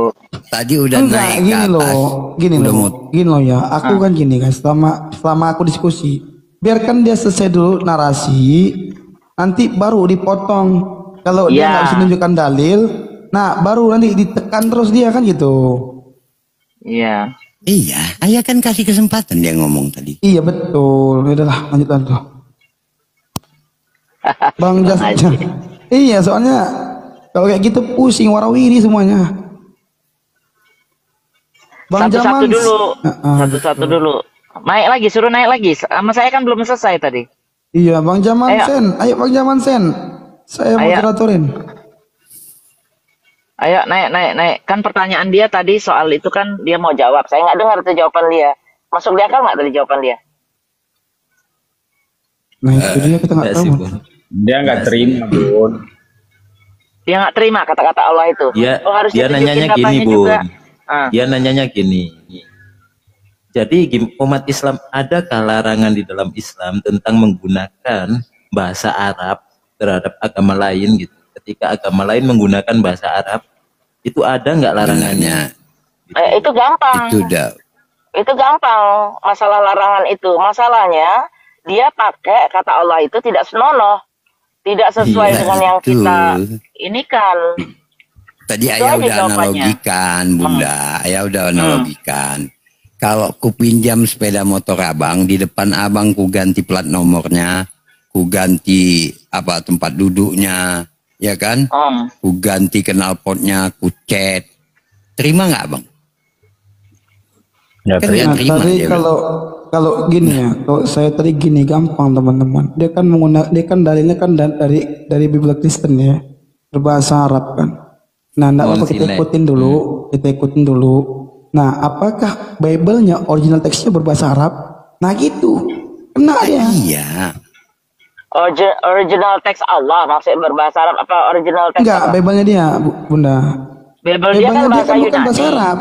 tadi udah Enggak, naik ke gini atas. loh. Gini Udah loh. mau Gini loh ya. Aku kan gini kan selama aku diskusi, biarkan dia selesai dulu narasi, nanti baru dipotong. Kalau dia Ya. nggak bisa menunjukkan dalil, nah baru nanti ditekan terus dia kan gitu. Iya. Iya, ayah kan kasih kesempatan dia ngomong tadi. Iya betul. Udahlah lanjut tuh. Bang Jas. Iya, soalnya kalau kayak gitu pusing warawiri semuanya. Bang Satu-satu Jaman. dulu. Satu-satu dulu. Naik lagi, suruh naik lagi. Sama saya kan belum selesai tadi. Iya, Bang Jaman Sen. Ayo Bang Jaman Sen. Saya moderatorin. Ayo naik. Kan pertanyaan dia tadi soal itu kan dia mau jawab. Saya nggak dengar tuh jawaban dia. Masuk di akal nggak tadi jawaban dia? Nah itu dia kita nggak tahu. Dia nggak terima, Bun. Dia nggak terima kata-kata Allah itu. Dia nanyanya gini, Bun. Dia nanyanya gini. Jadi umat Islam, adakah larangan di dalam Islam tentang menggunakan bahasa Arab terhadap agama lain gitu? Ketika agama lain menggunakan bahasa Arab, itu ada nggak larangannya? Itu gampang. Itu gampang. Masalah larangan itu. Masalahnya dia pakai kata Allah itu tidak senonoh, tidak sesuai dengan yang kita ini kan. Tadi ayah udah analogikan, Bunda. Ayah udah analogikan. Kalau ku pinjam sepeda motor abang, di depan abang ku ganti plat nomornya, ku ganti tempat duduknya, ya kan? Ku ganti knalpotnya, ku cat. Terima nggak abang? Ya, kan terima. Tadi kalau gini ya, kalau saya tadi gini gampang teman-teman. Dia kan dalilnya kan dari Bible Kristen ya, berbahasa Arab kan. Nah, kita ikutin dulu. Nah, apakah Bible-nya original teksnya berbahasa Arab? Nah gitu, kena ya. Iya. Original teks Allah maksudnya berbahasa Arab apa original teks? Enggak, Bible-nya dia, Bunda. Bible dia kan bahasa Yunani. Bahasa Arab.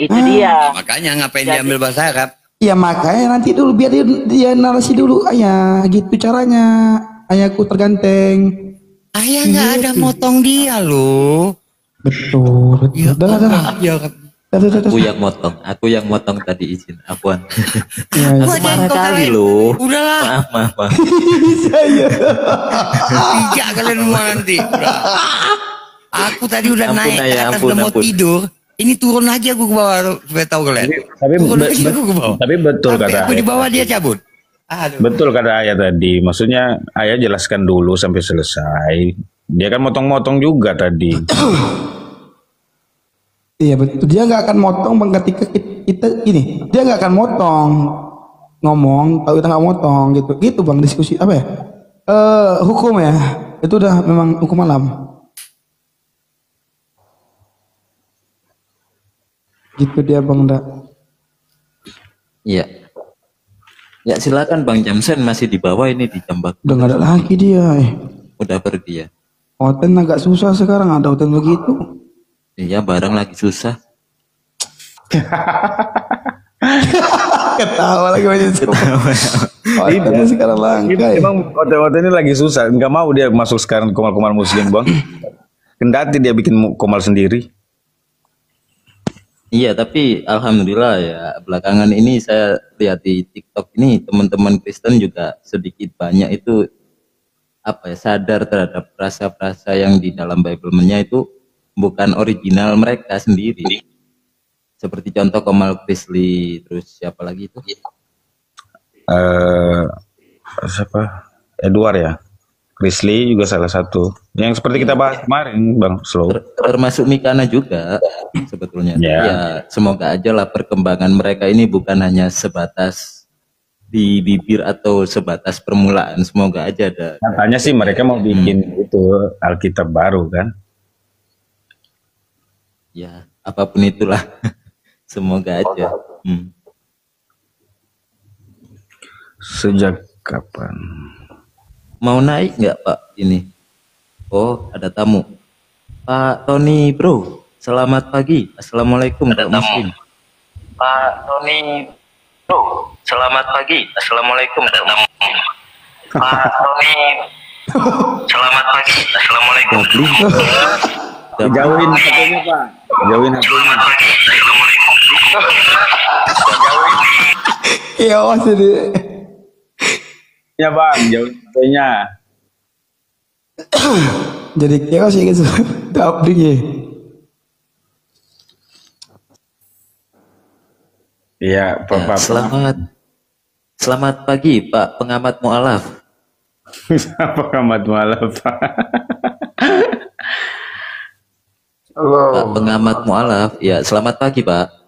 Itu dia. Makanya ngapain diambil bahasa Arab? Ya makanya nanti dulu biar dia narasi dulu, ayah. Gitu caranya. Ayahku terganteng. Ayah nggak ada motong dia loh. Betul. Ya, udah. Aku yang motong tadi, izin Afwan. Aku marah kali loh. Udahlah. Maaf. Saya. Tiga kalian semua nanti. Aku tadi udah naik ke atas udah mau tidur. Ini turun lagi aku ke bawah supaya tahu kalian. Tapi betul kata aku di bawah dia cabut. Betul kata ayah tadi. Maksudnya ayah jelaskan dulu sampai selesai. Dia kan motong-motong juga tadi. Iya betul. Dia nggak akan motong bang ketika kita ini. Dia nggak akan motong ngomong kalau kita nggak motong gitu. Gitu bang diskusi apa ya? Hukum ya. Itu udah memang hukum alam. Gitu dia bang Dak. Iya. Ya silakan Bang Jamsen masih di bawah ini di Jambak. Udah nggak ada lagi dia. Udah pergi ya. Hotel agak susah sekarang, ada hotel begitu. Iya, barang lagi susah. Ketawa lagi banyak hotelnya sekarang langka. Emang hotel ini lagi susah. Nggak mau dia masuk sekarang komal-komal muslim bang. Kendati dia bikin komal sendiri. Iya, tapi alhamdulillah ya belakangan ini saya lihat di TikTok ini teman-teman Kristen juga sedikit banyak itu sadar terhadap frasa-frasa yang di dalam Bible-nya itu bukan original mereka sendiri. Seperti contoh Komal Krisli, terus siapa lagi itu? Siapa? Edward ya. Krisli juga salah satu. Yang seperti kita bahas kemarin, Bang Slow. Termasuk Mikana juga sebetulnya. Ya, semoga aja lah perkembangan mereka ini bukan hanya sebatas di bibir atau sebatas permulaan. Semoga aja ada. Katanya sih mereka mau bikin itu Alkitab baru kan? Ya, apapun itulah. Semoga aja. Sejak kapan? Mau naik nggak Pak ini? Oh, ada tamu. Pak Tony Bro, selamat pagi. Assalamualaikum Pak Muslim. Pak Tony Bro, selamat pagi. Assalamualaikum Pak Muslim. Pak Tony, selamat pagi. Assalamualaikum. Jauhin HP-nya Pak. Jauhin HP-nya. Iya ini. Ya Bang, jauhin HP-nya. Jadi chaos ya guys. Udah update ya. Iya, Pak. Selamat pagi, Pak Pengamat Mu'alaf. Pengamat Mu'alaf, Pak. Halo. Pak Pengamat Mu'alaf. Ya, selamat pagi, Pak.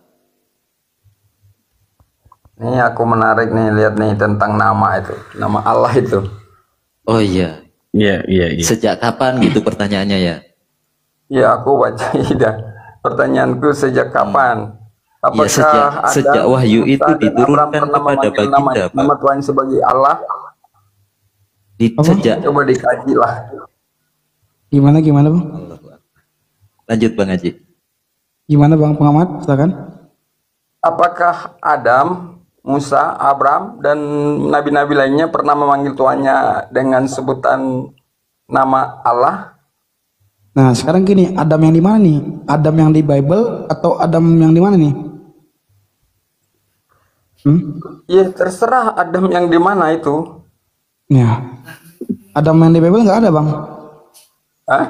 Nih aku menarik nih, lihat nih tentang nama itu, nama Allah itu. Oh iya. Iya. Sejak kapan gitu pertanyaannya ya? Ya aku baca dah. Pertanyaanku sejak kapan? Apakah sejak wahyu itu diturunkan kepada baginda, Pak? Nama Tuhan sebagai Allah? Coba dikaji lah. Gimana Bang? Lanjut Bang Haji. Gimana Bang Pengamat? Silakan. Apakah Adam, Musa, Abraham, dan nabi-nabi lainnya pernah memanggil Tuhannya dengan sebutan nama Allah? Nah sekarang gini, Adam yang di mana nih? Adam yang di Bible atau Adam yang di mana nih? Ya terserah Adam yang di mana itu. Ya, Adam yang di Bible nggak ada Bang. Hah?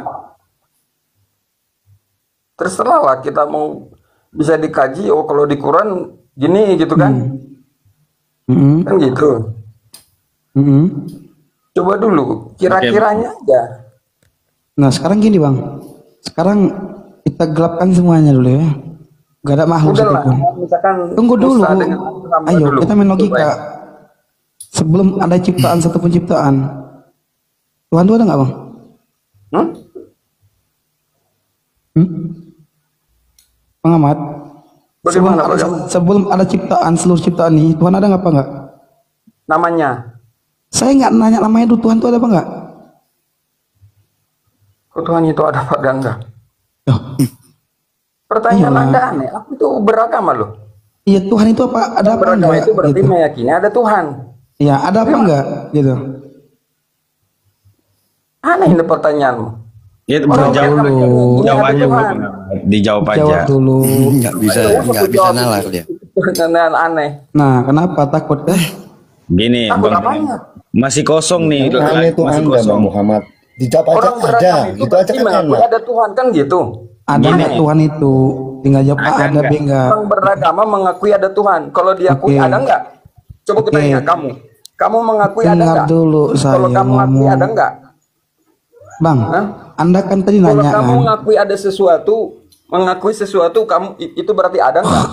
Terserah lah, kita mau bisa dikaji. Oh kalau di Quran gini gitu kan? Kan gitu. Coba dulu kira-kiranya aja. Nah sekarang gini Bang, sekarang kita gelapkan semuanya dulu ya. Gak ada makhluk satupun. Tunggu dulu. Ayo dulu. Kita main logika. Sebelum ada ciptaan satupun ciptaan, Tuhan itu ada nggak Bang? Pengamat. Sebelum ada ciptaan, seluruh ciptaan ini, Tuhan ada nggak apa nggak? Namanya? Saya nggak nanya namanya dulu, Tuhan itu ada apa nggak? Kok Tuhan itu ada apa enggak? Pertanyaan Anda aneh. Aku itu beragama loh. Iya, Tuhan itu apa? Ada apa beragama enggak? Itu berarti gitu. Meyakini ada Tuhan. Iya, ada apa enggak? Gitu. Aneh ini pertanyaanmu. Ya, jawab aja Bang. Dijawab aja. Jawab dulu. Nggak bisa nalar dia. Pertanyaan aneh. Nah, kenapa takut kan? Gini, Bang. Masih kosong nih. Masih kosong Muhammad. Dijawab aja ada. Gitu aja kan ada Tuhan kan gitu. Ada Tuhan itu, tinggal jawab ada enggak. Orang beragama mengakui ada Tuhan. Kalau diakui ada enggak? Coba kita tanya kamu. Kamu mengakui ada enggak? Dulu saya kalau kamu mengakui ada enggak? Bang, Anda kan tadi nanya kalau kamu mengakui ada sesuatu, mengakui sesuatu kamu itu berarti ada enggak?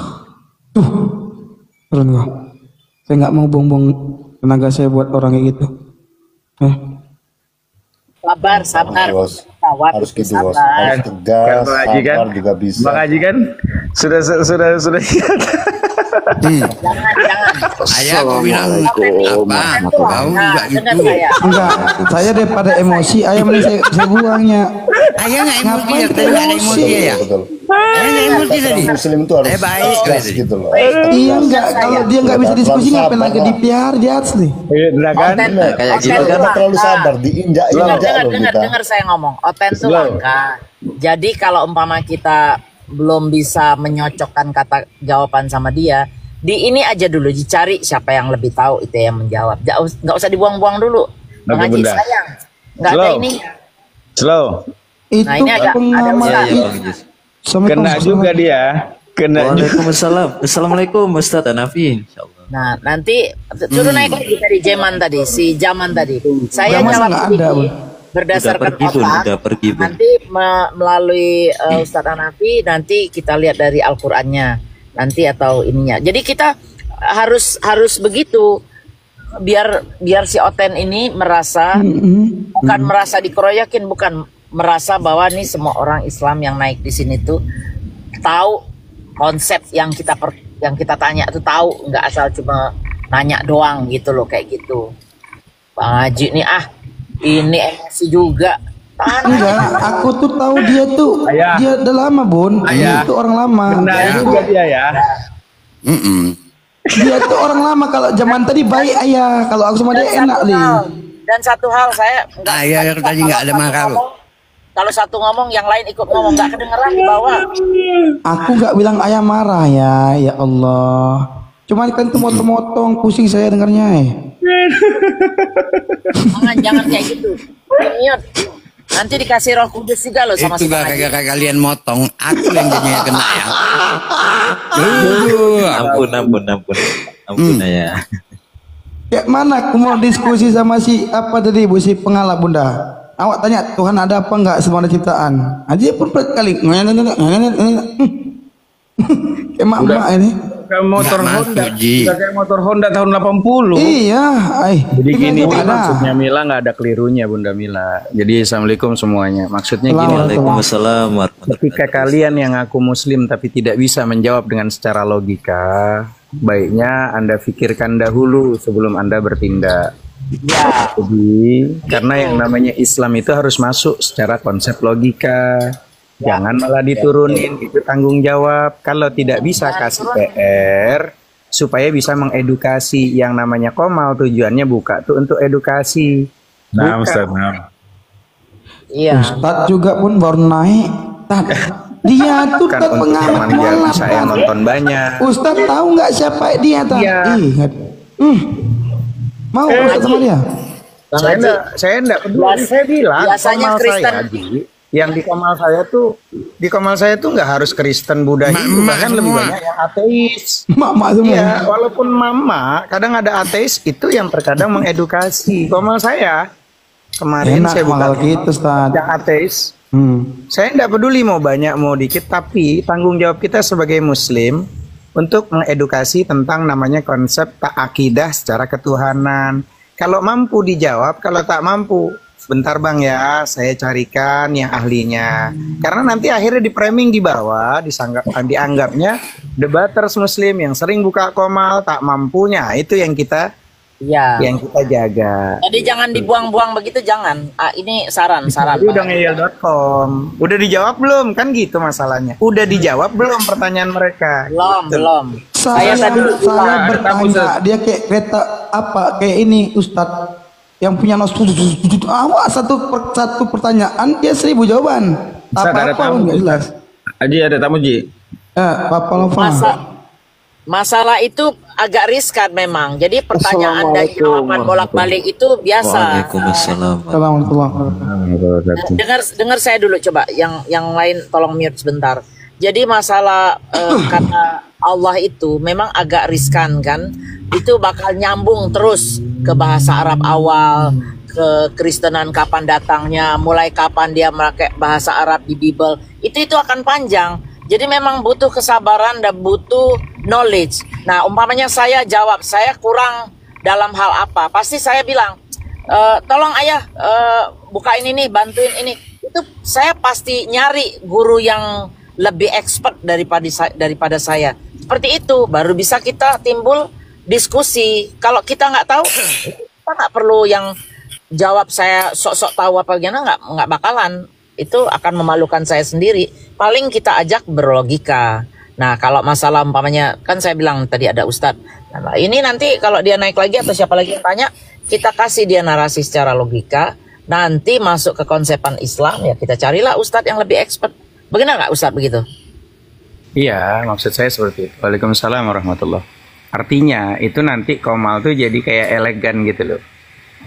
Turun gua. Saya nggak mau buang-buang tenaga saya buat orang kayak gitu. Sabar. Harus gitu bos, harus tegas, sabar juga bisa. Bang Haji kan sudah Jangan. Ayah aku bilang apa? Kau juga gitu. Enggak, saya daripada emosi, ayah mending saya buangnya. Ayah nggak emosi, tadi nggak ada emosi ya. Ayah nggak emosi tadi. Muslim itu harus baik gitu loh. Iya enggak, kalau dia nggak bisa diskusi ngapain lagi di PR di atas nih. Iya kan? Kayak gitu kan terlalu sabar, diinjak-injak loh kita. Dengar saya ngomong, oten itu langka. Jadi kalau umpama kita belum bisa menyocokkan kata jawaban sama dia, di ini aja dulu dicari siapa yang lebih tahu itu yang menjawab. Nggak usah dibuang-buang dulu. Bang Haji sayang, nggak ada ini. Slow. Itu Nah ini ada kena juga dia. Waalaikumsalam. Assalamualaikum Ustaz Hanafi. Nah nanti suruh naik lagi dari Jaman tadi. Saya jawab ini berdasarkan otak. Nanti melalui Ustaz Hanafi nanti kita lihat dari Al-Qur'annya nanti atau ininya. Jadi kita harus begitu biar si Oten ini merasa bukan merasa dikeroyokin, bukan merasa bahwa nih semua orang Islam yang naik di sini tuh tahu konsep yang kita tanya tuh tahu, nggak asal cuma nanya doang gitu loh kayak gitu. Bang Haji nih ini emosi juga. Enggak, aku tuh tahu dia tuh dia udah lama Bun. Dia tuh orang lama. Benar juga dia ya. Dia tuh orang lama. Kalau zaman tadi baik ayah. Kalau aku sama dia enak nih. Dan satu hal saya ayah tadi nggak ada marah loh. Kalau satu ngomong yang lain ikut ngomong, nggak kedengeran di bawah. Aku nggak bilang ayah marah ya Allah. Cuman kan tuh motong-motong pusing saya dengarnya. Jangan kayak gitu. Nanti dikasih Roh Kudus juga loh sama Itu sama gara-gara kalian motong, aku yang jadinya kena ya. Ampun ya. Kayak mana aku mau diskusi sama si apa tadi Bu, si pengalap Bunda. Awak tanya Tuhan ada apa enggak semua ciptaan. Aja pun kali. Kayak mak ini. Kayak motor Honda, kayak motor Honda tahun 80. Iya, Jadi gini maksudnya Mila, nggak ada kelirunya Bunda Mila. Jadi assalamualaikum semuanya. Maksudnya gini. Waalaikumsalam. Ketika kalian yang ngaku Muslim tapi tidak bisa menjawab dengan secara logika, baiknya Anda pikirkan dahulu sebelum Anda bertindak. Ya. Jadi karena yang namanya Islam itu harus masuk secara konsep logika. Jangan malah diturunin, itu tanggung jawab. Kalau tidak bisa kasih PR supaya bisa mengedukasi. Yang namanya Qomal tujuannya buka tuh untuk edukasi. Nah, Ustaz. Iya. Ustadz juga pun baru naik. Dia tuh Kan Ustadz untuk teman pengalap saya nonton banyak. Ustadz tahu nggak siapa dia tadi? Iya. Mau Ustadz sama dia? Saya enggak peduli. Saya bilang biasanya Qomal Kristen. saya, Ji, yang di Qomal saya tuh nggak harus Kristen, Buddha, Hindu, bahkan lebih banyak yang ateis. Mak semua. Iya, walaupun mama kadang ada ateis itu yang terkadang mengedukasi. Qomal saya kemarin Enak saya buka gitu, Ustaz. yang ateis. Saya enggak peduli mau banyak mau dikit, tapi tanggung jawab kita sebagai Muslim untuk mengedukasi tentang namanya konsep akidah secara ketuhanan. Kalau mampu dijawab, kalau tak mampu, sebentar Bang ya, saya carikan yang ahlinya. Karena nanti akhirnya di framing di bawah, dianggapnya debaters Muslim yang sering buka Qomal, tak mampunya. Itu yang kita jaga. Jadi jangan dibuang-buang begitu, jangan. Ini saran. Itu udah ngeyel.com. Udah dijawab belum? Kan gitu masalahnya. Udah dijawab belum pertanyaan mereka? Belum. Saya bertanya, dia kayak kereta apa? Kayak ini Ustadz yang punya awak satu pertanyaan dia 1000 jawaban. Ada tamu nggak jelas. Aji ada tamu Ji. Masalah itu agak riskan memang. Jadi pertanyaan dan jawaban bolak-balik itu biasa. Waalaikumsalam. Dengar saya dulu coba. Yang lain tolong mute sebentar. Jadi masalah kata Allah itu memang agak riskan kan. Itu bakal nyambung terus ke bahasa Arab awal, ke Kristenan kapan datangnya, mulai kapan dia memakai bahasa Arab di Bible. Itu akan panjang. Jadi memang butuh kesabaran dan butuh knowledge. Nah, umpamanya saya jawab, saya kurang dalam hal apa, pasti saya bilang, tolong ayah bukain ini, bantuin ini. Itu saya pasti nyari guru yang lebih expert daripada saya. Seperti itu, baru bisa kita timbul diskusi. Kalau kita nggak tahu, kita nggak perlu yang jawab saya sok-sok tahu apa gimana, nggak bakalan. Itu akan memalukan saya sendiri. Paling kita ajak berlogika. Nah, kalau masalah umpamanya, kan saya bilang tadi ada Ustadz. Nah, ini nanti kalau dia naik lagi atau siapa lagi yang tanya, kita kasih dia narasi secara logika. Nanti masuk ke konsepan Islam, ya kita carilah Ustadz yang lebih expert. Benar nggak Ustadz begitu? Iya, maksud saya seperti itu. Waalaikumsalam warahmatullahi. Artinya itu nanti Qomal tuh jadi kayak elegan gitu loh.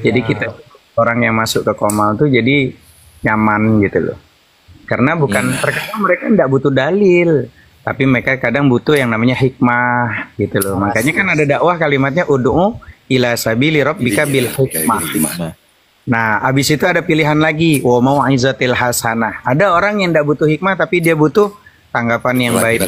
Jadi kita orang yang masuk ke Qomal tuh jadi nyaman gitu loh. Karena bukan terkadang mereka tidak butuh dalil, tapi mereka kadang butuh yang namanya hikmah gitu loh. Makanya kan ada dakwah kalimatnya ud'u ila sabili rabbika bil hikmah. Nah, abis itu ada pilihan lagi, wa mau'izatil hasanah. Ada orang yang tidak butuh hikmah tapi dia butuh tanggapan yang baik.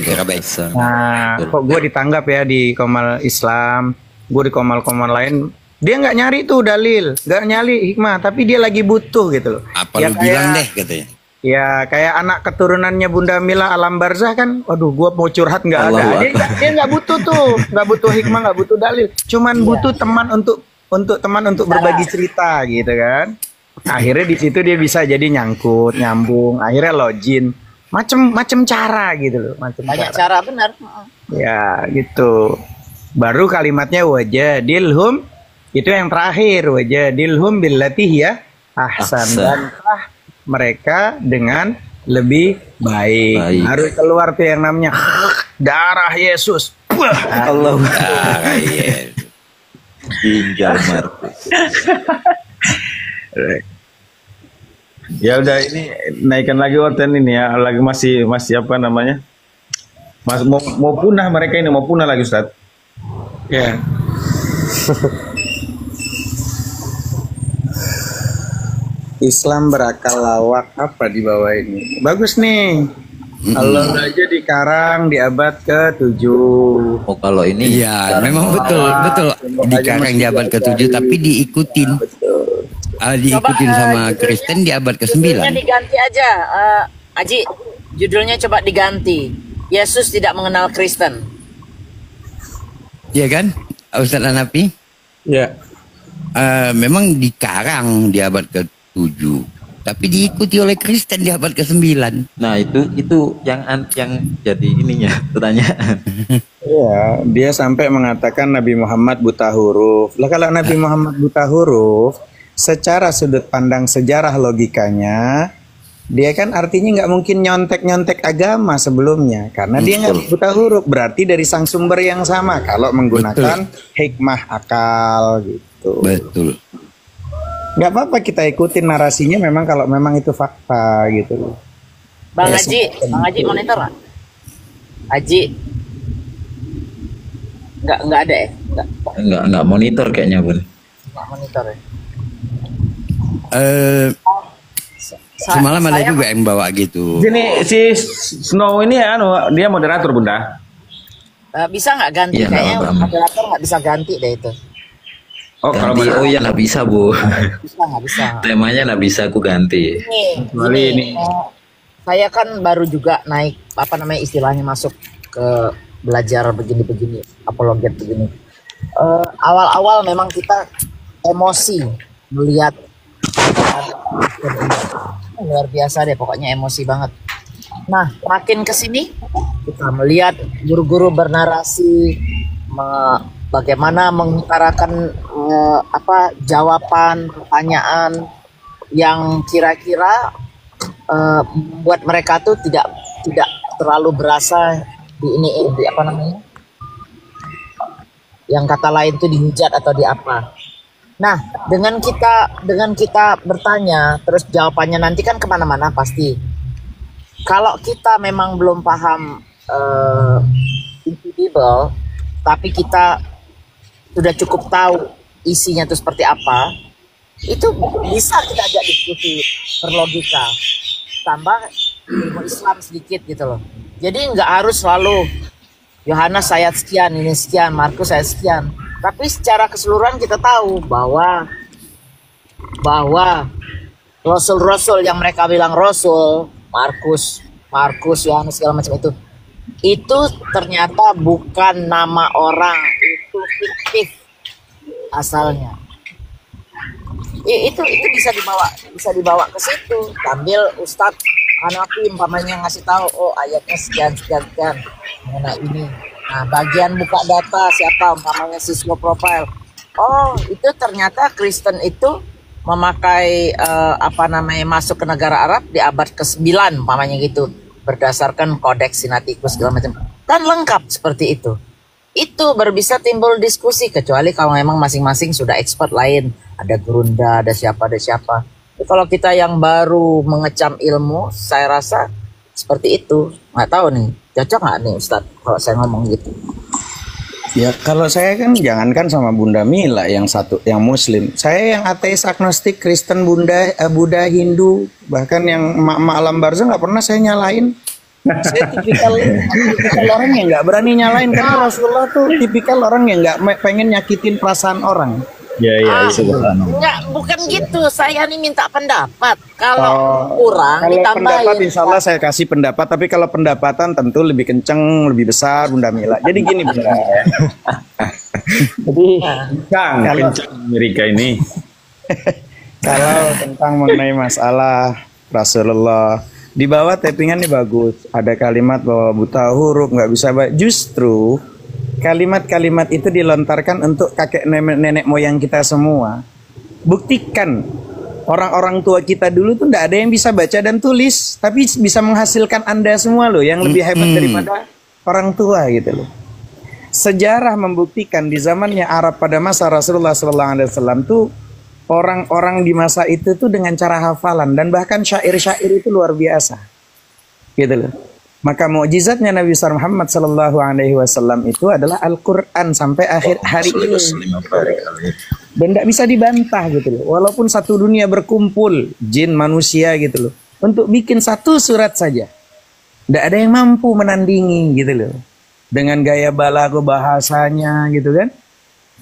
Nah, kok gue ditanggap ya di Qomal Islam, gue di Qomal-Qomal lain, dia nggak nyari tuh dalil, nggak nyari hikmah, tapi dia lagi butuh gitu loh. Apa ya, lu bilang deh katanya. Ya kayak anak keturunannya Bunda Mila alam barzah kan, waduh gue mau curhat nggak ada. Dia nggak butuh tuh, nggak butuh hikmah, nggak butuh dalil, cuman butuh teman untuk berbagi cerita gitu kan. Akhirnya di situ dia bisa jadi nyangkut, nyambung, akhirnya login, macem cara gitu loh, banyak cara benar. Ya gitu. Baru kalimatnya wajadilhum, itu yang terakhir, wajadilhum billati hiya ahsan, dan mereka dengan lebih baik. Harus keluar tuh yang namanya darah Yesus. Allah. Ginjal Markus. Ya udah ini naikkan lagi orten ini ya, lagi masih apa namanya? Mau punah mereka ini, mau punah lagi Ustaz. Ya. Islam berakal lawak apa di bawah ini? Bagus nih. Allah aja dikarang di abad ke-7. Oh kalau ini Iya, memang betul. Dikarang di abad ke-7 tapi diikutin. Diikutin sama Kristen di abad ke-9. Judulnya diganti aja, Aji. Judulnya coba diganti. Yesus tidak mengenal Kristen. Iya kan, Ustaz Hanafi? Ya. Memang dikarang di abad ke-7. Tapi diikuti oleh Kristen di abad ke-9. Nah itu yang jadi ininya pertanyaan. Iya, dia sampai mengatakan Nabi Muhammad buta huruf. Lah kalau Nabi Muhammad buta huruf, secara sudut pandang sejarah logikanya, dia kan artinya nggak mungkin nyontek agama sebelumnya, karena dia nggak buta huruf. Berarti dari sang sumber yang sama. Kalau menggunakan hikmah akal gitu. Betul. Nggak apa-apa kita ikutin narasinya, memang kalau memang itu fakta gitu. Bang Haji monitor nggak? Haji nggak ada ya? Nggak monitor kayaknya Bun. Nggak monitor ya? Semalam ada juga yang bawa gitu. Sini si Snow ini dia moderator Bunda. Bisa nggak ganti? Ya, kayaknya moderator nggak bisa ganti deh itu. Oh kalau ya nggak bisa Bu. Nggak bisa. Temanya nggak bisa aku ganti. Ini. Saya kan baru juga naik istilahnya masuk ke belajar begini apologet begini. Awal-awal memang kita emosi melihat luar biasa deh, pokoknya emosi banget. Nah, makin kesini kita melihat guru-guru bernarasi bagaimana mengutarakan jawaban pertanyaan yang kira-kira buat mereka tuh tidak terlalu berasa yang kata lain tuh dihujat atau di apa. Nah, dengan kita bertanya terus jawabannya nanti kan kemana-mana pasti. Kalau kita memang belum paham Bible, tapi kita sudah cukup tahu isinya itu seperti apa, itu bisa kita ajak diskusi berlogika, tambah ilmu Islam sedikit gitu loh. Jadi nggak harus selalu Yohanes ayat sekian, ini sekian, Markus ayat sekian. Tapi secara keseluruhan kita tahu bahwa rasul-rasul yang mereka bilang rasul, Markus, Yohanes segala macam itu ternyata bukan nama orang, itu fiktif asalnya. Itu bisa dibawa ke situ. Sambil Ustadz Hanafi umpamanya ngasih tahu, oh ayatnya sekian mengenai ini. Nah, bagian buka data siapa umpamanya siswa profile. Oh, itu ternyata Kristen itu memakai masuk ke negara Arab di abad ke-9 umpamanya gitu, berdasarkan kodeks Sinaiticus segala macam. Kan lengkap seperti itu. Itu baru bisa timbul diskusi, kecuali kalau memang masing-masing sudah expert lain, ada gurunda, ada siapa. Tapi kalau kita yang baru mengecam ilmu, saya rasa seperti itu. Nggak tahu nih, cocok nggak nih Ustadz kalau saya ngomong gitu? Ya kalau saya kan jangankan sama Bunda Mila yang Muslim, saya yang ateis, agnostik, Kristen, Buddha, Hindu, bahkan yang emak-emak alam barzah nggak pernah saya nyalain. Saya tipikal orang yang nggak berani nyalain, karena Rasulullah tuh tipikal orang yang nggak pengen nyakitin perasaan orang. Enggak, bukan gitu. Saya nih minta pendapat. Kalau kurang kalau ditambahin. pendapat insya Allah saya kasih pendapat, tapi kalau pendapatan tentu lebih kenceng, lebih besar Bunda Mila. Jadi gini Bunda. Jadi kencang Amerika ini. Kalau tentang mengenai masalah Rasulullah, di bawah tappingan ini bagus. Ada kalimat bahwa buta huruf nggak bisa baca. Justru kalimat-kalimat itu dilontarkan untuk kakek nenek moyang kita semua. Buktikan orang-orang tua kita dulu tuh tidak ada yang bisa baca dan tulis, tapi bisa menghasilkan Anda semua loh yang lebih hebat daripada orang tua gitu loh. Sejarah membuktikan di zamannya Arab pada masa Rasulullah SAW tuh orang-orang di masa itu tuh dengan cara hafalan dan bahkan syair-syair itu luar biasa. Gitu loh. Maka mukjizatnya Nabi besar Muhammad sallallahu alaihi wasallam itu adalah Al-Qur'an sampai akhir hari ini. Dan tidak bisa dibantah gitu loh. Walaupun satu dunia berkumpul, jin manusia gitu loh, untuk bikin satu surat saja, tidak ada yang mampu menandingi gitu loh. Dengan gaya balago bahasanya gitu kan.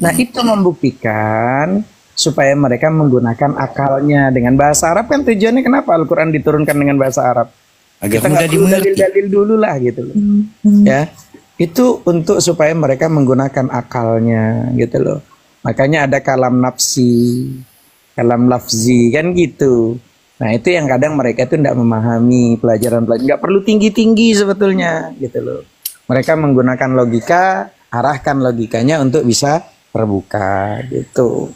Nah itu membuktikan supaya mereka menggunakan akalnya dengan bahasa Arab. Kan tujuannya kenapa Al-Quran diturunkan dengan bahasa Arab? Agar kita nggak perlu dalil-dalil dulu lah gitu loh. Ya, itu untuk supaya mereka menggunakan akalnya gitu loh. Makanya ada kalam nafsi, kalam lafzi kan gitu. Nah itu yang kadang mereka itu tidak memahami pelajaran-pelajaran. Nggak perlu tinggi-tinggi sebetulnya gitu loh. Mereka menggunakan logika, arahkan logikanya untuk bisa terbuka gitu.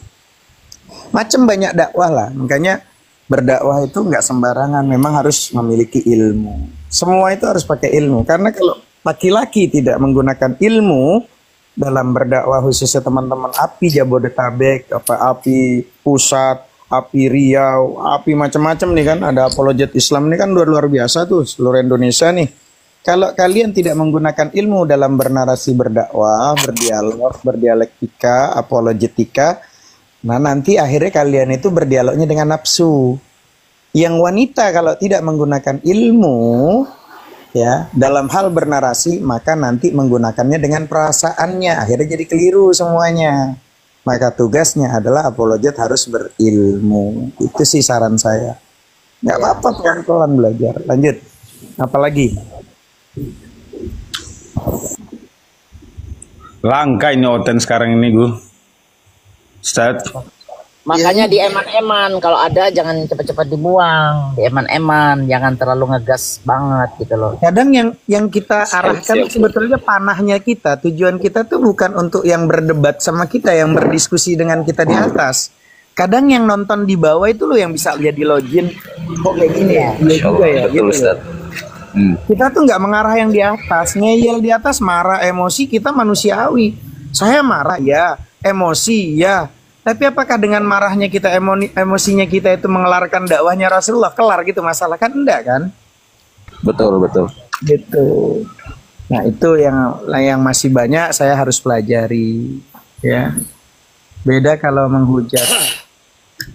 Macam banyak dakwah lah, makanya berdakwah itu nggak sembarangan, memang harus memiliki ilmu. Semua itu harus pakai ilmu, karena kalau laki-laki tidak menggunakan ilmu dalam berdakwah, khususnya teman-teman API Jabodetabek, API Pusat, API Riau, API macam-macam nih kan, ada apologet Islam nih kan luar biasa tuh seluruh Indonesia nih. Kalau kalian tidak menggunakan ilmu dalam bernarasi, berdakwah, berdialog, berdialektika, apologetika, nah nanti akhirnya kalian itu berdialognya dengan nafsu. Yang wanita kalau tidak menggunakan ilmu ya dalam hal bernarasi, maka nanti menggunakannya dengan perasaannya, akhirnya jadi keliru semuanya. Maka tugasnya adalah apologet harus berilmu. Itu sih saran saya. Nggak apa-apa pelan-pelan belajar. Lanjut. Apalagi? Langka ini Oten sekarang ini gue. Ustaz. Makanya di eman-eman, kalau ada jangan cepat-cepat dibuang, di eman-eman, jangan terlalu ngegas banget gitu loh. Kadang yang kita arahkan sebetulnya panahnya kita, tujuan kita tuh bukan untuk yang berdebat sama kita, yang berdiskusi dengan kita di atas. Kadang yang nonton di bawah itu loh yang bisa jadi login, kok kayak gini ya, iya juga ya, gitu. Kita tuh nggak mengarah yang di atas, ngeyel di atas, marah, emosi, kita manusiawi. Saya marah ya, emosi ya. Tapi apakah dengan marahnya kita, emosinya kita itu mengelarkan dakwahnya Rasulullah? Kelar gitu masalah kan? Enggak kan? Betul, betul. Gitu. Nah itu yang masih banyak saya harus pelajari. Ya. Beda kalau menghujat.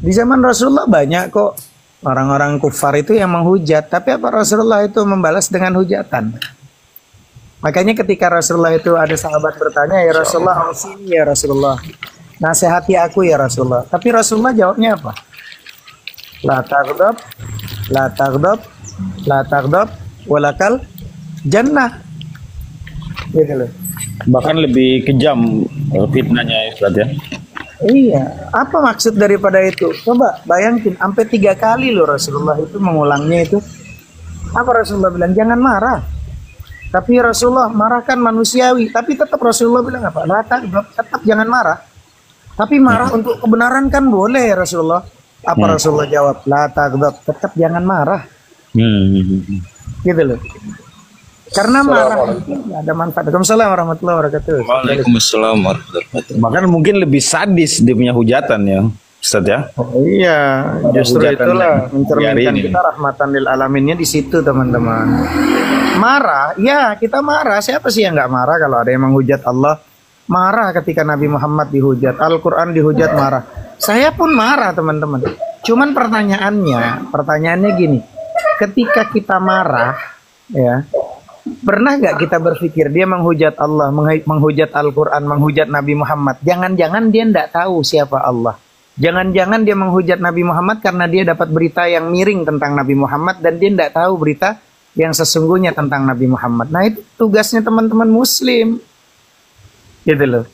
Di zaman Rasulullah banyak kok orang-orang kufar itu yang menghujat. Tapi apa Rasulullah itu membalas dengan hujatan? Makanya ketika Rasulullah itu ada sahabat bertanya, ya Rasulullah, ausini ya Rasulullah, nasihati aku ya Rasulullah. Tapi Rasulullah jawabnya apa? La taghdab, la taghdab, la taghdab, walakal jannah. Gitu loh. Bahkan lebih kejam fitnahnya Ustaz ya. Iya, apa maksud daripada itu? Coba bayangin, sampai 3 kali loh Rasulullah itu mengulangnya itu. Apa Rasulullah bilang? Jangan marah. Tapi Rasulullah marahkan manusiawi. Tapi tetap Rasulullah bilang apa? La taghdab, tetap jangan marah. Tapi marah untuk kebenaran kan boleh ya Rasulullah. Apa Rasulullah jawab? La taghdab, tetap jangan marah. Gitu loh. Karena marah itu nggak ada manfaat. Waalaikumsalam warahmatullahi wabarakatuh. Waalaikumsalam warahmatullahi wabarakatuh. Bahkan mungkin lebih sadis dia punya hujatan ya Ustaz ya. Oh iya, justru itulah mencerminkan kita rahmatan lil alaminnya di situ teman-teman. Marah, ya kita marah. Siapa sih yang nggak marah kalau ada yang menghujat Allah? Marah ketika Nabi Muhammad dihujat, Al-Quran dihujat, marah. Saya pun marah teman-teman. Cuman pertanyaannya gini, ketika kita marah, ya, pernah nggak kita berpikir dia menghujat Allah, menghujat Al-Quran, menghujat Nabi Muhammad? Jangan-jangan dia nggak tahu siapa Allah. Jangan-jangan dia menghujat Nabi Muhammad karena dia dapat berita yang miring tentang Nabi Muhammad dan dia nggak tahu berita yang sesungguhnya tentang Nabi Muhammad. Nah itu tugasnya teman-teman Muslim. Gitu loh.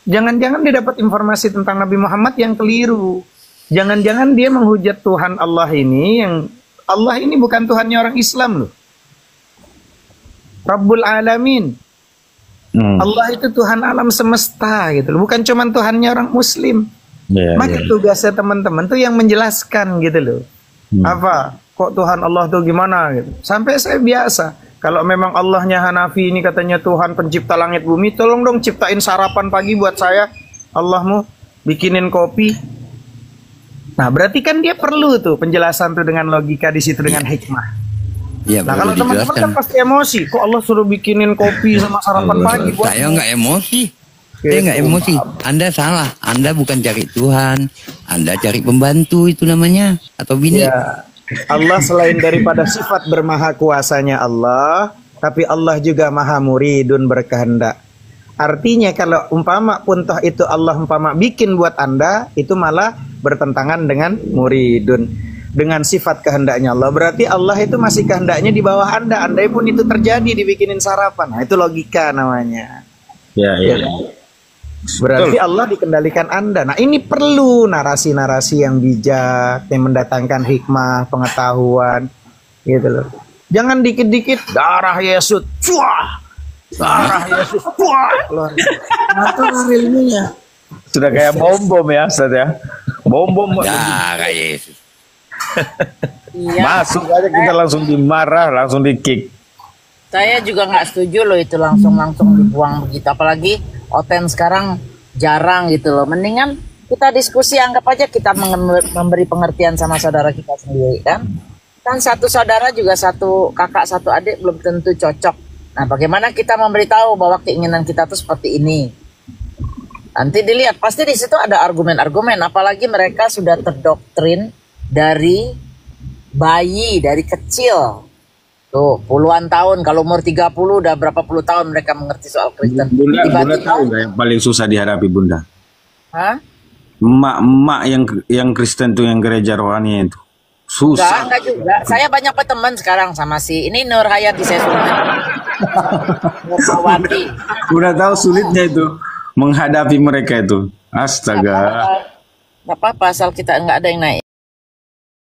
Jangan-jangan dia dapat informasi tentang Nabi Muhammad yang keliru. Jangan-jangan dia menghujat Tuhan Allah ini, yang Allah ini bukan Tuhannya orang Islam loh. Rabbul Alamin. Allah itu Tuhan alam semesta gitu loh. Bukan cuma Tuhannya orang Muslim. Maka tugasnya teman-teman tuh yang menjelaskan gitu loh. Apa? Kok Tuhan Allah tuh gimana gitu. Sampai saya biasa. Kalau memang Allahnya Hanafi ini katanya Tuhan pencipta langit bumi, tolong dong ciptain sarapan pagi buat saya. Allahmu bikinin kopi. Nah, berarti kan dia perlu tuh penjelasan tuh dengan logika di situ dengan hikmah. Ya, nah, kalau teman-teman kan pasti emosi. Kok Allah suruh bikinin kopi sama sarapan pagi buat saya nggak emosi. Saya nggak emosi. Anda salah. Anda bukan cari Tuhan. Anda cari pembantu itu namanya atau bini. Ya. Allah selain daripada sifat bermaha kuasanya Allah, tapi Allah juga maha muridun berkehendak. Artinya kalau umpama pun toh itu Allah umpama bikin buat Anda, itu malah bertentangan dengan muridun, dengan sifat kehendaknya Allah. Berarti Allah itu masih kehendaknya di bawah Anda. Andai pun itu terjadi dibikinin sarapan. Nah, itu logika namanya. Ya. Berarti Allah dikendalikan Anda. Nah, ini perlu narasi-narasi yang bijak, yang mendatangkan hikmah, pengetahuan, gitu loh. Jangan dikit-dikit darah Yesus, cuah, darah Yesus, cuah. Atau ilmunya sudah kayak bom ya, Ustaz ya. Bom. Ya, kayak Yesus. Masuk aja kita langsung dimarah, langsung di kick. Saya juga nggak setuju loh itu langsung dibuang begitu. Apalagi Oten sekarang jarang gitu loh. Mendingan kita diskusi, anggap aja kita memberi pengertian sama saudara kita sendiri kan. Kan satu saudara juga satu kakak satu adik belum tentu cocok. Nah, bagaimana kita memberitahu bahwa keinginan kita tuh seperti ini? Nanti dilihat, pasti di situ ada argumen-argumen. Apalagi mereka sudah terdoktrin dari bayi, dari kecil. Tuh, puluhan tahun. Kalau umur 30 udah berapa puluh tahun mereka mengerti soal Kristen. Bunda tahu nggak yang paling susah dihadapi, Bunda? Hah? Emak-emak yang Kristen tuh, yang gereja rohani itu. Susah. Enggak juga. Saya banyak berteman sekarang sama si ini Nur Hayati, saya sudah. Nurmawati. Udah tahu sulitnya itu menghadapi mereka itu. Astaga. Nggak apa-apa, asal kita nggak ada yang naik.